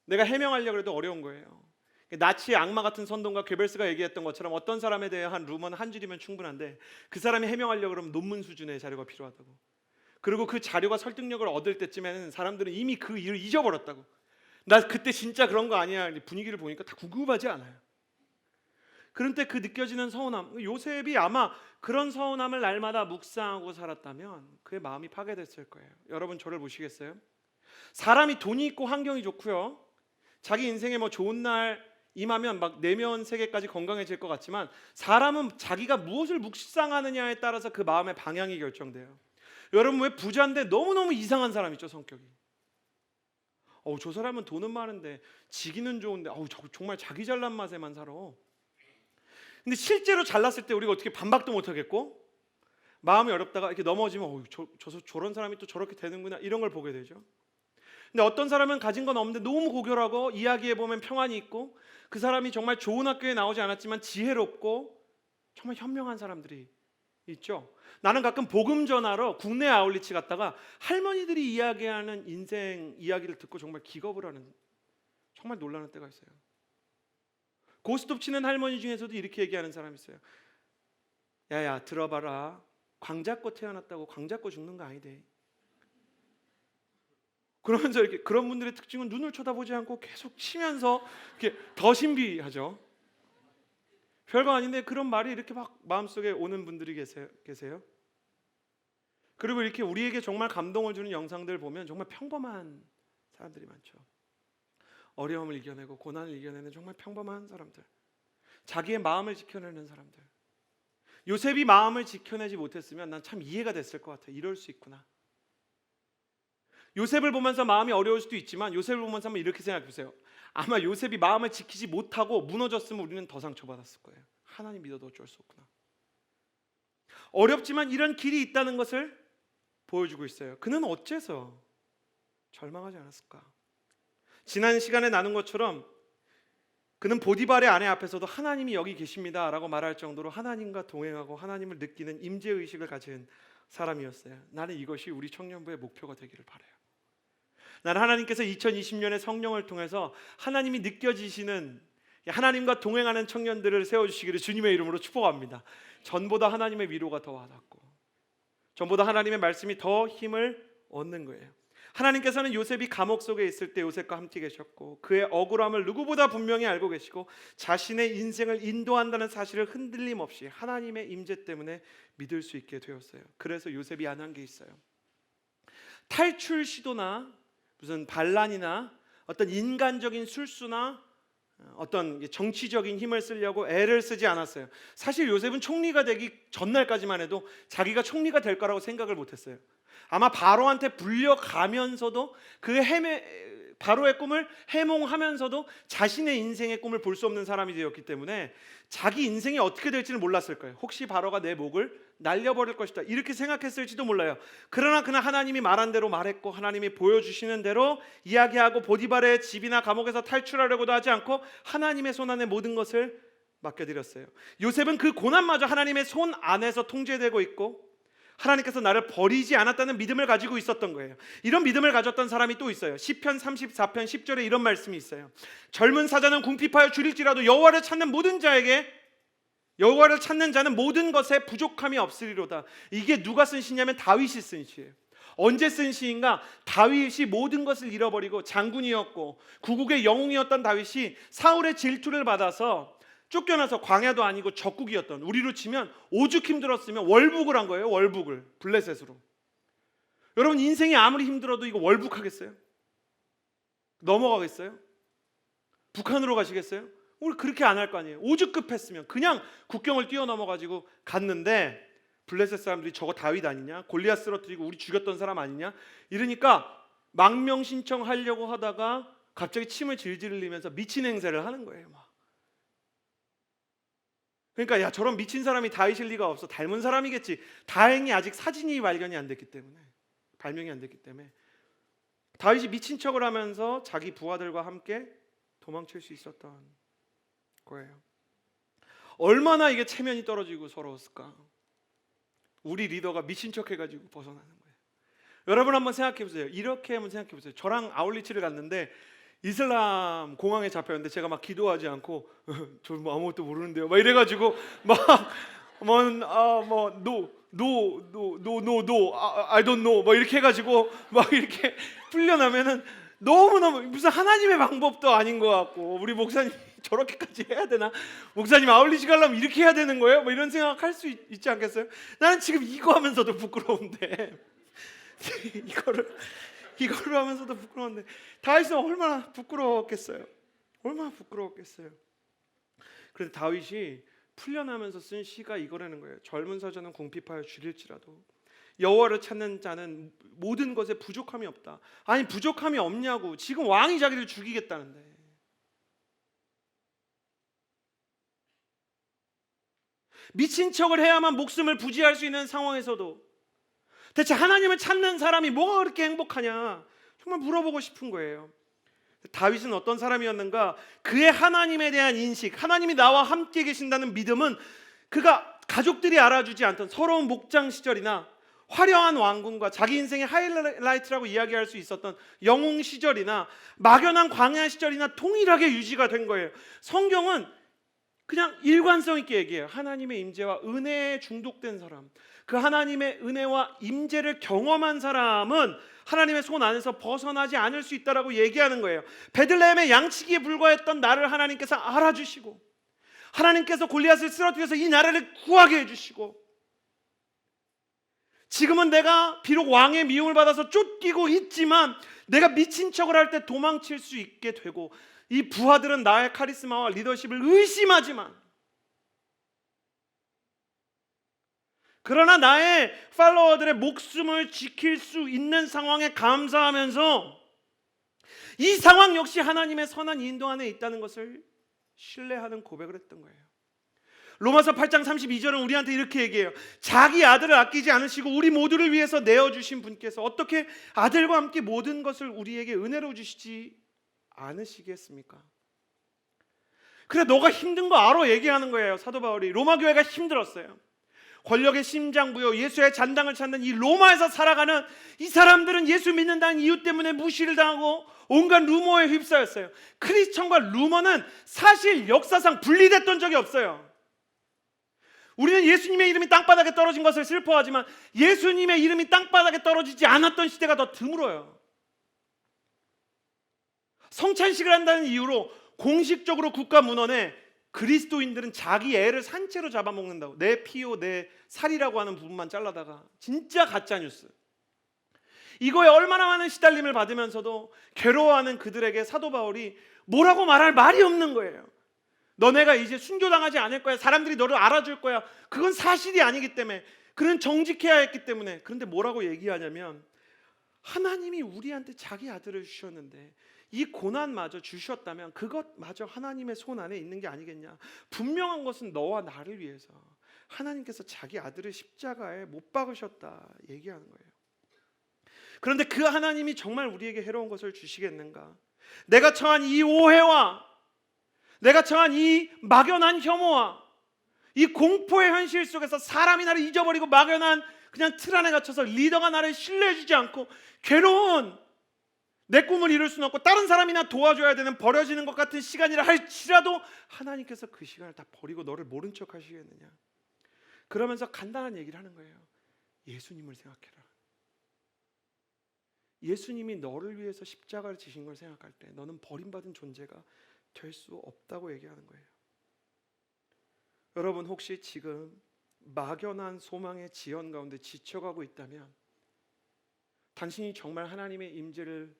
내가 해명하려고 해도 어려운 거예요. 나치의 악마 같은 선동가 괴벨스가 얘기했던 것처럼 어떤 사람에 대한 루머는 한 줄이면 충분한데 그 사람이 해명하려고 그러면 논문 수준의 자료가 필요하다고. 그리고 그 자료가 설득력을 얻을 때쯤에는 사람들은 이미 그 일을 잊어버렸다고. 나 그때 진짜 그런 거 아니야. 분위기를 보니까 다 궁금하지 않아요. 그런 때 그 느껴지는 서운함, 요셉이 아마 그런 서운함을 날마다 묵상하고 살았다면 그의 마음이 파괴됐을 거예요. 여러분 저를 보시겠어요? 사람이 돈이 있고 환경이 좋고요, 자기 인생에 뭐 좋은 날 임하면 막 내면 세계까지 건강해질 것 같지만 사람은 자기가 무엇을 묵상하느냐에 따라서 그 마음의 방향이 결정돼요. 여러분 왜 부자인데 너무너무 이상한 사람 있죠, 성격이. 저 사람은 돈은 많은데 지기는 좋은데 정말 자기 잘난 맛에만 살아. 근데 실제로 잘났을 때 우리가 어떻게 반박도 못하겠고 마음이 어렵다가 이렇게 넘어지면 저런 사람이 또 저렇게 되는구나, 이런 걸 보게 되죠. 근데 어떤 사람은 가진 건 없는데 너무 고결하고 이야기해 보면 평안이 있고 그 사람이 정말 좋은 학교에 나오지 않았지만 지혜롭고 정말 현명한 사람들이 있죠. 나는 가끔 복음 전하러 국내 아울리치 갔다가 할머니들이 이야기하는 인생 이야기를 듣고 정말 기겁을 하는, 정말 놀라는 때가 있어요. 고스톱 치는 할머니 중에서도 이렇게 얘기하는 사람이 있어요. 야야 들어봐라, 광 잡고 태어났다고 광 잡고 죽는 거 아니대. 그러면서 이렇게, 그런 분들의 특징은 눈을 쳐다보지 않고 계속 치면서 이렇게 더 신비하죠. 별거 아닌데 그런 말이 이렇게 막 마음속에 오는 분들이 계세요. 그리고 이렇게 우리에게 정말 감동을 주는 영상들 보면 정말 평범한 사람들이 많죠. 어려움을 이겨내고 고난을 이겨내는 정말 평범한 사람들, 자기의 마음을 지켜내는 사람들. 요셉이 마음을 지켜내지 못했으면 난 참 이해가 됐을 것 같아요. 이럴 수 있구나. 요셉을 보면서 마음이 어려울 수도 있지만 요셉을 보면서 한번 이렇게 생각해 보세요. 아마 요셉이 마음을 지키지 못하고 무너졌으면 우리는 더 상처받았을 거예요. 하나님 믿어도 어쩔 수 없구나. 어렵지만 이런 길이 있다는 것을 보여주고 있어요. 그는 어째서 절망하지 않았을까? 지난 시간에 나눈 것처럼 그는 보디발의 아내 앞에서도 하나님이 여기 계십니다 라고 말할 정도로 하나님과 동행하고 하나님을 느끼는 임재의식을 가진 사람이었어요. 나는 이것이 우리 청년부의 목표가 되기를 바라요. 나는 하나님께서 2020년에 성령을 통해서 하나님이 느껴지시는, 하나님과 동행하는 청년들을 세워주시기를 주님의 이름으로 축복합니다. 전보다 하나님의 위로가 더 와닿고 전보다 하나님의 말씀이 더 힘을 얻는 거예요. 하나님께서는 요셉이 감옥 속에 있을 때 요셉과 함께 계셨고 그의 억울함을 누구보다 분명히 알고 계시고 자신의 인생을 인도한다는 사실을 흔들림 없이 하나님의 임재 때문에 믿을 수 있게 되었어요. 그래서 요셉이 안 한 게 있어요. 탈출 시도나 무슨 반란이나 어떤 인간적인 술수나 어떤 정치적인 힘을 쓰려고 애를 쓰지 않았어요. 사실 요셉은 총리가 되기 전날까지만 해도 자기가 총리가 될 거라고 생각을 못했어요. 아마 바로한테 불려가면서도 바로의 꿈을 해몽하면서도 자신의 인생의 꿈을 볼 수 없는 사람이 되었기 때문에 자기 인생이 어떻게 될지는 몰랐을 거예요. 혹시 바로가 내 목을 날려버릴 것이다 이렇게 생각했을지도 몰라요. 그러나 그는 하나님이 말한 대로 말했고 하나님이 보여주시는 대로 이야기하고 보디발의 집이나 감옥에서 탈출하려고도 하지 않고 하나님의 손 안에 모든 것을 맡겨드렸어요. 요셉은 그 고난마저 하나님의 손 안에서 통제되고 있고 하나님께서 나를 버리지 않았다는 믿음을 가지고 있었던 거예요. 이런 믿음을 가졌던 사람이 또 있어요. 시편 34편 10절에 이런 말씀이 있어요. 젊은 사자는 궁핍하여 줄일지라도 여호와를 찾는 자는 모든 것에 부족함이 없으리로다. 이게 누가 쓴 시냐면 다윗이 쓴 시예요. 언제 쓴 시인가? 다윗이 모든 것을 잃어버리고 장군이었고 구국의 영웅이었던 다윗이 사울의 질투를 받아서 쫓겨나서 광야도 아니고 적국이었던, 우리로 치면 오죽 힘들었으면 월북을 한 거예요. 월북을 블레셋으로. 여러분 인생이 아무리 힘들어도 이거 월북하겠어요? 넘어가겠어요? 북한으로 가시겠어요? 우리 그렇게 안 할 거 아니에요. 오죽 급했으면 그냥 국경을 뛰어넘어가지고 갔는데 블레셋 사람들이 저거 다윗 아니냐? 골리앗 쓰러뜨리고 우리 죽였던 사람 아니냐? 이러니까 망명 신청하려고 하다가 갑자기 침을 질질 흘리면서 미친 행세를 하는 거예요. 막. 그러니까 야 저런 미친 사람이 다윗일 리가 없어. 닮은 사람이겠지. 다행히 아직 사진이 발명이 안 됐기 때문에 다윗이 미친 척을 하면서 자기 부하들과 함께 도망칠 수 있었던 거예요. 얼마나 이게 체면이 떨어지고 서러웠을까. 우리 리더가 미친 척 해가지고 벗어나는 거예요. 여러분 한번 생각해 보세요. 이렇게 한번 생각해 보세요. 저랑 아울리치를 갔는데 이슬람 공항에 잡혔는데 제가 막 기도하지 않고 저 뭐 아무것도 모르는데요 막 이래가지고 I don't know 막 이렇게 해가지고 막 이렇게 풀려나면은 너무너무 무슨 하나님의 방법도 아닌 것 같고, 우리 목사님 저렇게까지 해야 되나? 목사님 아울리치 가려면 이렇게 해야 되는 거예요? 뭐 이런 생각할 수 있지 않겠어요? 나는 지금 이거 하면서도 부끄러운데 이거를 하면서도 부끄러운데 다윗은 얼마나 부끄러웠겠어요. 그런데 다윗이 풀려나면서 쓴 시가 이거라는 거예요. 젊은 사자는 궁핍하여 줄일지라도 여호와를 찾는 자는 모든 것에 부족함이 없다. 아니 부족함이 없냐고. 지금 왕이 자기를 죽이겠다는데. 미친 척을 해야만 목숨을 부지할 수 있는 상황에서도 대체 하나님을 찾는 사람이 뭐가 그렇게 행복하냐. 정말 물어보고 싶은 거예요. 다윗은 어떤 사람이었는가? 그의 하나님에 대한 인식, 하나님이 나와 함께 계신다는 믿음은 그가 가족들이 알아주지 않던 서러운 목장 시절이나 화려한 왕궁과 자기 인생의 하이라이트라고 이야기할 수 있었던 영웅 시절이나 막연한 광야 시절이나 동일하게 유지가 된 거예요. 성경은 그냥 일관성 있게 얘기해요. 하나님의 임재와 은혜에 중독된 사람, 그 하나님의 은혜와 임재를 경험한 사람은 하나님의 손 안에서 벗어나지 않을 수 있다라고 얘기하는 거예요. 베들레헴의 양치기에 불과했던 나를 하나님께서 알아주시고, 하나님께서 골리앗을 쓰러뜨려서 이 나라를 구하게 해주시고, 지금은 내가 비록 왕의 미움을 받아서 쫓기고 있지만 내가 미친 척을 할 때 도망칠 수 있게 되고, 이 부하들은 나의 카리스마와 리더십을 의심하지만, 그러나 나의 팔로워들의 목숨을 지킬 수 있는 상황에 감사하면서 이 상황 역시 하나님의 선한 인도 안에 있다는 것을 신뢰하는 고백을 했던 거예요. 로마서 8장 32절은 우리한테 이렇게 얘기해요. 자기 아들을 아끼지 않으시고 우리 모두를 위해서 내어주신 분께서 어떻게 아들과 함께 모든 것을 우리에게 은혜로 주시지 않으시겠습니까? 그래, 너가 힘든 거 알아 얘기하는 거예요. 사도 바울이 로마 교회가 힘들었어요. 권력의 심장부여 예수의 잔당을 찾는 이 로마에서 살아가는 이 사람들은 예수 믿는다는 이유 때문에 무시를 당하고 온갖 루머에 휩싸였어요. 크리스천과 루머는 사실 역사상 분리됐던 적이 없어요. 우리는 예수님의 이름이 땅바닥에 떨어진 것을 슬퍼하지만 예수님의 이름이 땅바닥에 떨어지지 않았던 시대가 더 드물어요. 성찬식을 한다는 이유로 공식적으로 국가 문헌에 그리스도인들은 자기 애를 산채로 잡아먹는다고, 내 피요 내 살이라고 하는 부분만 잘라다가, 진짜 가짜 뉴스. 이거에 얼마나 많은 시달림을 받으면서도 괴로워하는 그들에게 사도 바울이 뭐라고 말할 말이 없는 거예요. 너네가 이제 순교당하지 않을 거야, 사람들이 너를 알아줄 거야. 그건 사실이 아니기 때문에, 그는 정직해야 했기 때문에. 그런데 뭐라고 얘기하냐면, 하나님이 우리한테 자기 아들을 주셨는데 이 고난마저 주셨다면 그것마저 하나님의 손 안에 있는 게 아니겠냐. 분명한 것은 너와 나를 위해서 하나님께서 자기 아들을 십자가에 못 박으셨다 얘기하는 거예요. 그런데 그 하나님이 정말 우리에게 해로운 것을 주시겠는가? 내가 처한 이 오해와 내가 처한 이 막연한 혐오와 이 공포의 현실 속에서 사람이 나를 잊어버리고 막연한 그냥 틀 안에 갇혀서 리더가 나를 신뢰해주지 않고 괴로운 내 꿈을 이룰 수는 없고 다른 사람이나 도와줘야 되는 버려지는 것 같은 시간이라 할지라도 하나님께서 그 시간을 다 버리고 너를 모른 척 하시겠느냐. 그러면서 간단한 얘기를 하는 거예요. 예수님을 생각해라. 예수님이 너를 위해서 십자가를 지신 걸 생각할 때 너는 버림받은 존재가 될 수 없다고 얘기하는 거예요. 여러분, 혹시 지금 막연한 소망의 지연 가운데 지쳐가고 있다면 당신이 정말 하나님의 임재를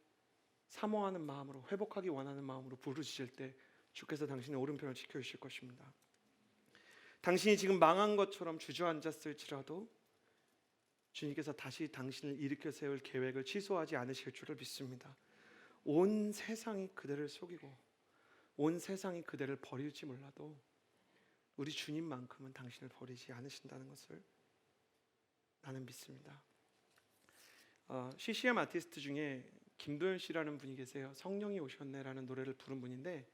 사모하는 마음으로, 회복하기 원하는 마음으로 부르짖을 때 주께서 당신의 오른편을 지켜주실 것입니다. 당신이 지금 망한 것처럼 주저앉았을지라도 주님께서 다시 당신을 일으켜 세울 계획을 취소하지 않으실 줄을 믿습니다. 온 세상이 그대를 속이고 온 세상이 그대를 버릴지 몰라도 우리 주님만큼은 당신을 버리지 않으신다는 것을 나는 믿습니다. CCM 아티스트 중에 김도현 씨라는 분이 계세요. 성령이 오셨네라는 노래를 부른 분인데,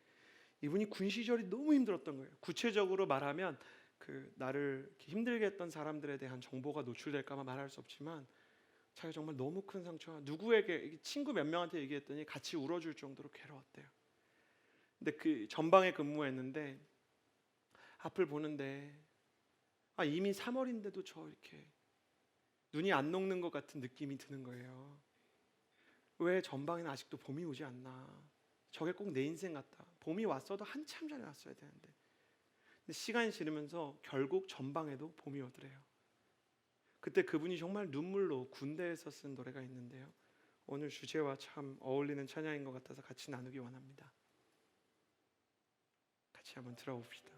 이분이 군 시절이 너무 힘들었던 거예요. 구체적으로 말하면 나를 힘들게 했던 사람들에 대한 정보가 노출될까봐 말할 수 없지만 자기가 정말 너무 큰 상처가, 누구에게, 친구 몇 명한테 얘기했더니 같이 울어줄 정도로 괴로웠대요. 근데 그 전방에 근무했는데 앞을 보는데 이미 3월인데도 저 이렇게 눈이 안 녹는 것 같은 느낌이 드는 거예요. 왜 전방에는 아직도 봄이 오지 않나. 저게 꼭 내 인생 같다. 봄이 왔어도 한참 전에 왔어야 되는데. 근데 시간이 지르면서 결국 전방에도 봄이 오더래요. 그때 그분이 정말 눈물로 군대에서 쓴 노래가 있는데요. 오늘 주제와 참 어울리는 찬양인 것 같아서 같이 나누기 원합니다. 같이 한번 들어봅시다.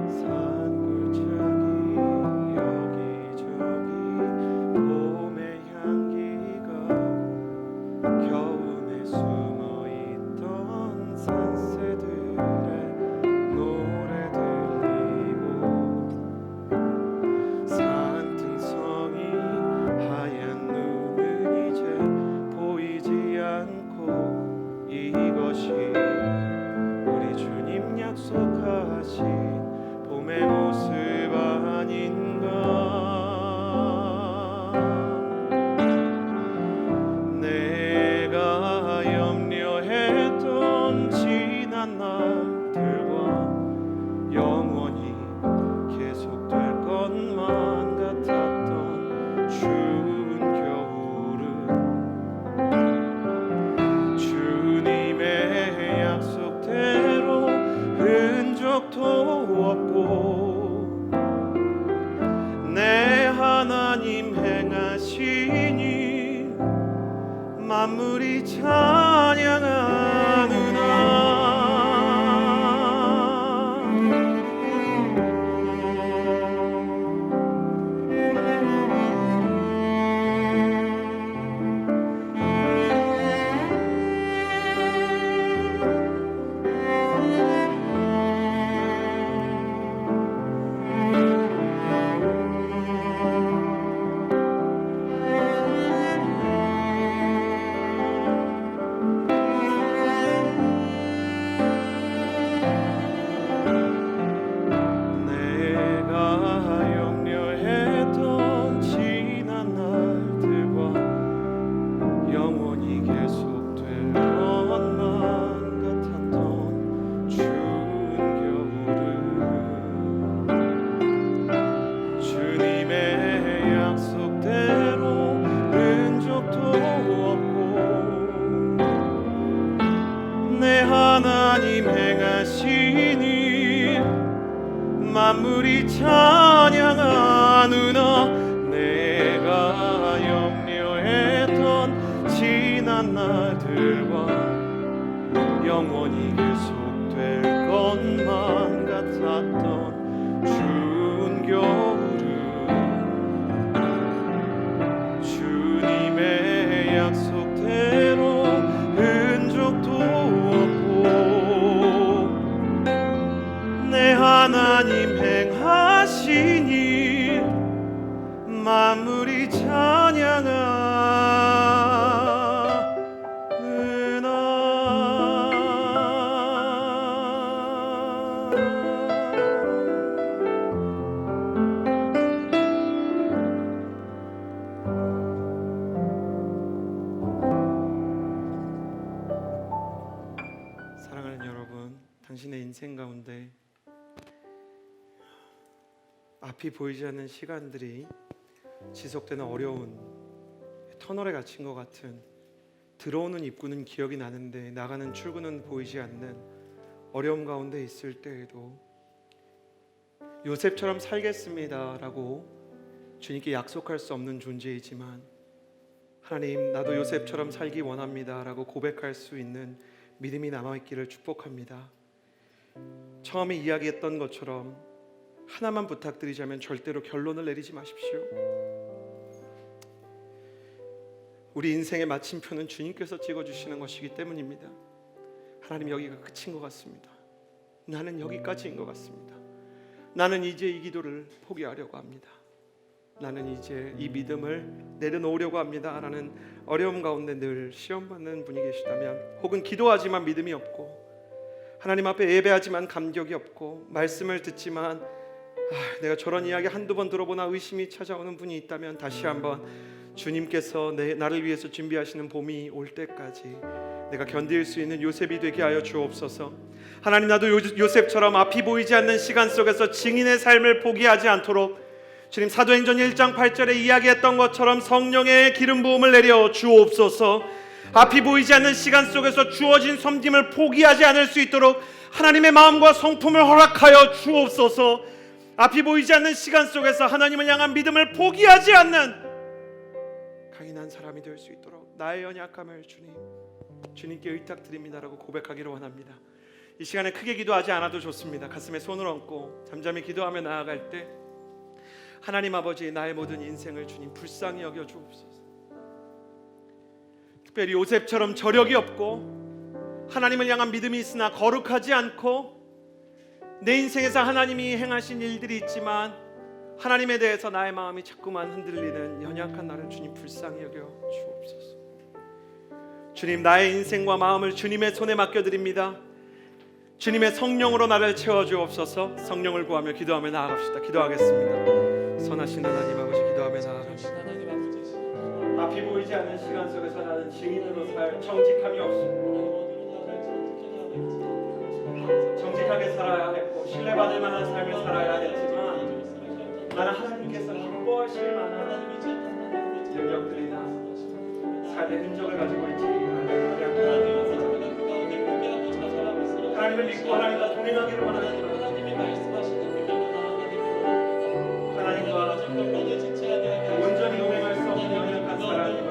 산골짜기 여기저기 만물이 찬양하느라. 만물이 찬양하느나 내가 염려했던 지난 날들과 영원히 계속될 것만 같았던 추운 겨울은 주님의 약속대로 흔적도 없고 내 하나님 행하시니 만물이 사랑하는 여러분, 당신의 인생 가운데 앞이 보이지 않는 시간들이 지속되는 어려운 터널에 갇힌 것 같은, 들어오는 입구는 기억이 나는데 나가는 출구는 보이지 않는 어려움 가운데 있을 때에도 요셉처럼 살겠습니다라고 주님께 약속할 수 없는 존재이지만 하나님, 나도 요셉처럼 살기 원합니다라고 고백할 수 있는 믿음이 남아있기를 축복합니다. 처음에 이야기했던 것처럼 하나만 부탁드리자면 절대로 결론을 내리지 마십시오. 우리 인생의 마침표는 주님께서 찍어주시는 것이기 때문입니다. 하나님, 여기가 끝인 것 같습니다. 나는 여기까지인 것 같습니다. 나는 이제 이 기도를 포기하려고 합니다. 나는 이제 이 믿음을 내려놓으려고 합니다 라는 어려움 가운데 늘 시험받는 분이 계시다면, 혹은 기도하지만 믿음이 없고 하나님 앞에 예배하지만 감격이 없고 말씀을 듣지만 내가 저런 이야기 한두 번 들어보나 의심이 찾아오는 분이 있다면, 다시 한번 주님께서 나를 위해서 준비하시는 봄이 올 때까지 내가 견딜 수 있는 요셉이 되게 하여 주옵소서. 하나님, 나도 요셉처럼 앞이 보이지 않는 시간 속에서 증인의 삶을 포기하지 않도록 주님, 사도행전 1장 8절에 이야기했던 것처럼 성령의 기름 부음을 내려 주옵소서. 앞이 보이지 않는 시간 속에서 주어진 섬김을 포기하지 않을 수 있도록 하나님의 마음과 성품을 허락하여 주옵소서. 앞이 보이지 않는 시간 속에서 하나님을 향한 믿음을 포기하지 않는 강인한 사람이 될 수 있도록 나의 연약함을 주님께 의탁드립니다라고 고백하기를 원합니다. 이 시간에 크게 기도하지 않아도 좋습니다. 가슴에 손을 얹고 잠잠히 기도하며 나아갈 때, 하나님 아버지, 나의 모든 인생을 주님 불쌍히 여겨 주옵소서. 특별히 요셉처럼 저력이 없고 하나님을 향한 믿음이 있으나 거룩하지 않고 내 인생에서 하나님이 행하신 일들이 있지만 하나님에 대해서 나의 마음이 자꾸만 흔들리는 연약한 나를 주님 불쌍히 여겨 주옵소서. 주님, 나의 인생과 마음을 주님의 손에 맡겨드립니다. 주님의 성령으로 나를 채워주옵소서. 성령을 구하며 기도하며 나아갑시다. 기도하겠습니다. 선하신 하나님 아버지, 기도하며 나아갑시다. 앞이 보이지 않는 시간 속에서 나는 증인으로 살 정직함이 없습니다. 정직하게 살아야 했고 신뢰받을 만한 삶을 살아야 했지만, 나는 하나님께서 기뻐하실 만한 능력들이나 삶의 흔적을 가지고 있지 않습니다. 하나님을 믿고 하나님과 동행하기를 원하지만 하나님과 온전히 동행할 수 없는 연약한 사람임을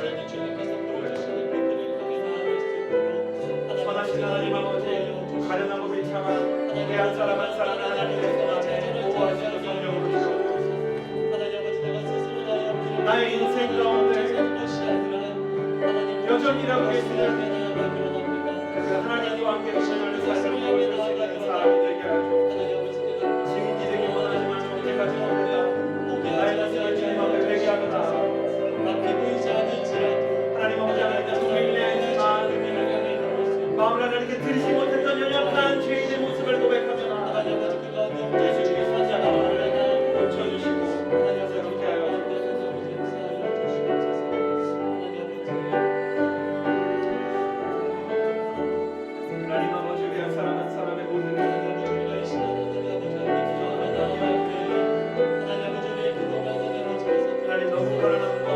나의 인생 가운데 여전히라고 계시는 하나님과 함께 동행하는 삶을 보여줄 수 있는 사람이 되게 하죠. 지금 기대기 원하지만 정직하지 못했다. 나의 자신을 주님 앞에 회개하거나 하나님 아버지 하나님께 동행해야지만 마음을 하나님께 드리지 못했던 연약한 죄인의 모습을 고백하거나 예수님의 선자를 고쳐주시고 새롭게 하여 하나님 아버지 위한 사람 한 사람의 모든 하나님 너무 가난함과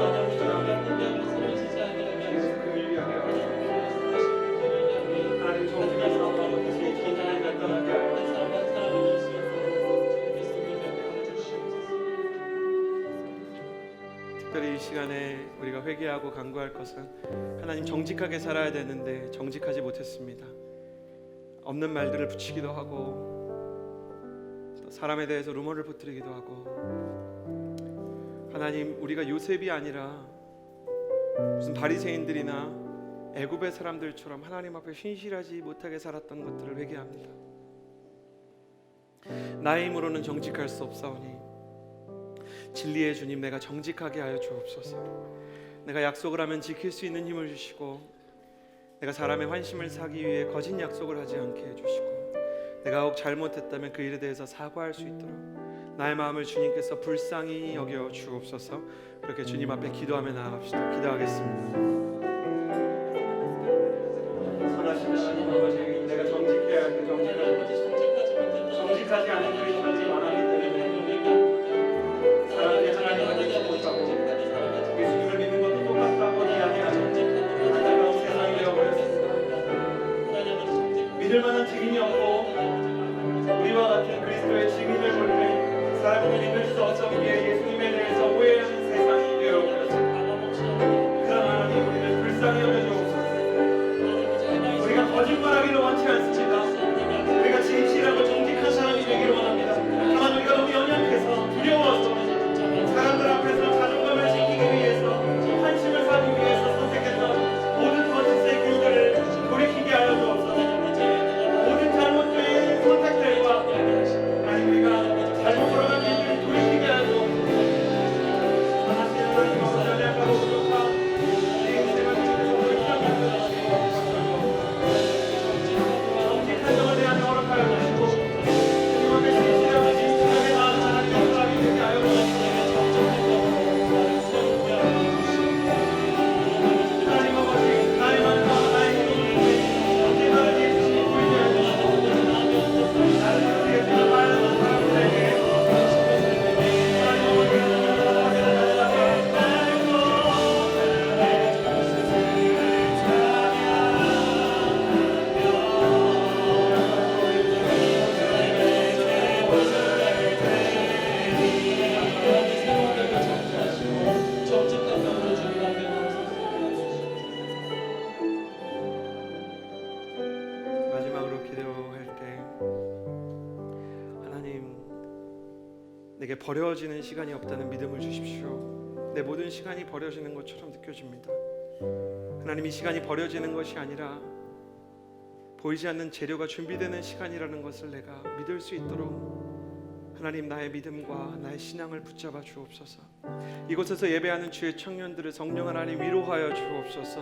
하나님 정직해서 기도를 떠나게 특별히 이 시간에 우리가 회개하고 간구할 것은 하나님 정직하게 살아야 되는데 정직하지 못했습니다. 없는 말들을 붙이기도 하고 또 사람에 대해서 루머를 퍼뜨리기도 하고 하나님 우리가 요셉이 아니라 무슨 바리새인들이나 애굽의 사람들처럼 하나님 앞에 신실하지 못하게 살았던 것들을 회개합니다. 나의 힘으로는 정직할 수 없사오니 진리의 주님 내가 정직하게 하여 주옵소서. 내가 약속을 하면 지킬 수 있는 힘을 주시고 내가 사람의 환심을 사기 위해 거짓 약속을 하지 않게 해주시고 내가 혹 잘못했다면 그 일에 대해서 사과할 수 있도록 나의 마음을 주님께서 불쌍히 여겨 주옵소서. 그렇게 주님 앞에 기도하며 나아갑시다. 기도하겠습니다. 선하신 하나님 아버지 내가 정직해야 할 그 정직하지 않은 그리스도인이 많았기 때문에 사람들이 하나님을 믿지 못하고 예수님을 믿는 것도 똑같다고 이야기하는 안타까운 세상이 되어버렸습니다. 믿을 만한 증인이 없고 우리와 같은 그리스도의 증인을 볼 때 사람을 믿을 수 없었기에 예수님에 대해서 오해하는 세상이 되어버렸습니다. 그러나 하나님 우리를 불쌍히 여겨주옵소서. 우리가 거짓말하기를 원치 않습니다. 우리가 진실하고 정직한 사람이 되기를 원합니다. 다만 우리가 너무 연약해서 두려워서 사람들 앞에서 자존감을 지키기 위해서 환심을 사기 위해서 선택했던 모든 거짓의 길들을 돌이키게 하여 주옵소서. 모든 잘못된 선택들과 아니 우리가 잘못 걸어간 길들을 돌이키게 하여 주옵소서. 하나님 하나님 연약하고 부족한 내 인생을 주님께서 불쌍히 여겨주시고 정직한 점에 대한 허락하여 주시고 주님 앞에 진실하고 진실하게 나아가는 하나님의 사람이 되게 하여 주옵소서. 하나님 아버지 나의 마음과 나의 힘으로 언제나 예수님이 보이게 하여 주시고 나를 위해서 말하는 사람들에게 하나님 아버지 마지막으로 기도할 때 하나님 내게 버려지는 시간이 없다는 믿음을 주십시오. 내 모든 시간이 버려지는 것처럼 느껴집니다. 하나님 이 시간이 버려지는 것이 아니라 보이지 않는 재료가 준비되는 시간이라는 것을 내가 믿을 수 있도록 하나님 나의 믿음과 나의 신앙을 붙잡아 주옵소서. 이곳에서 예배하는 주의 청년들을 성령 하나님 위로하여 주옵소서.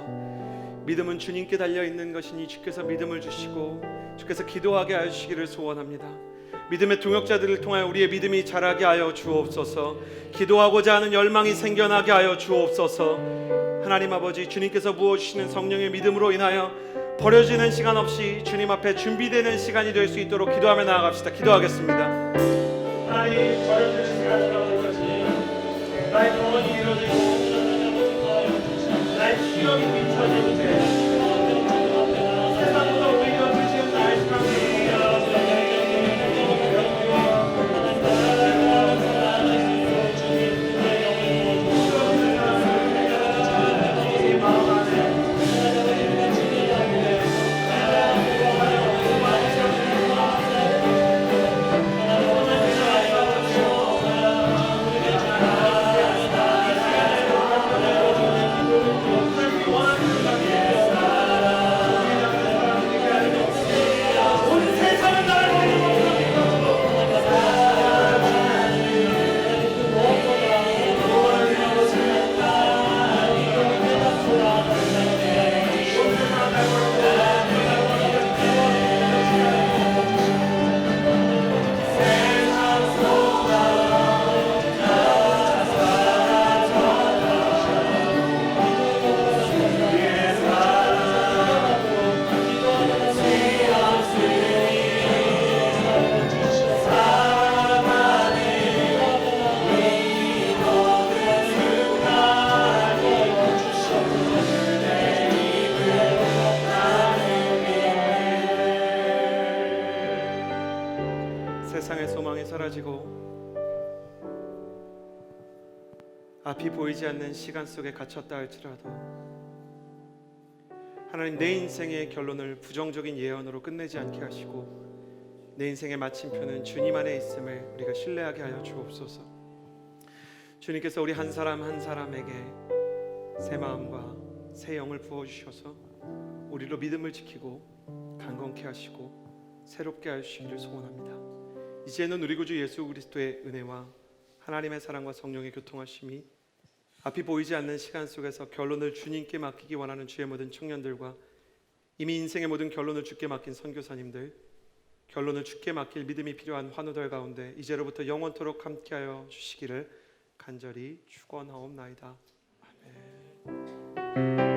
믿음은 주님께 달려있는 것이니 주께서 믿음을 주시고 주께서 기도하게 하여 주시기를 소원합니다. 믿음의 동역자들을 통하여 우리의 믿음이 자라게 하여 주옵소서. 기도하고자 하는 열망이 생겨나게 하여 주옵소서. 하나님 아버지 주님께서 부어주시는 성령의 믿음으로 인하여 버려지는 시간 없이 주님 앞에 준비되는 시간이 될 수 있도록 기도하며 나아갑시다. 기도하겠습니다. 하나님 버려지는 시간이 오는 것이 나의 소원이 이루어지고 나의 시력이 비춰질 때 세상보다 오히려 늦은 나의 시간이 앞이 보이지 않는 시간 속에 갇혔다 할지라도 하나님, 내 인생의 결론을 부정적인 예언으로 끝내지 않게 하시고 내 인생의 마침표는 주님 안에 있음을 우리가 신뢰하게 하여 주옵소서. 주님께서 우리 한 사람 한 사람에게 새 마음과 새 영을 부어주셔서 우리로 믿음을 지키고 강건케 하시고 새롭게 하시기를 소원합니다. 이제는 우리 구주 예수 그리스도의 은혜와 하나님의 사랑과 성령의 교통하심이 앞이 보이지 않는 시간 속에서 결론을 주님께 맡기기 원하는 주의 모든 청년들과 이미 인생의 모든 결론을 주께 맡긴 선교사님들, 결론을 주께 맡길 믿음이 필요한 환우들 가운데 이제로부터 영원토록 함께하여 주시기를 간절히 축원하옵나이다. 아멘.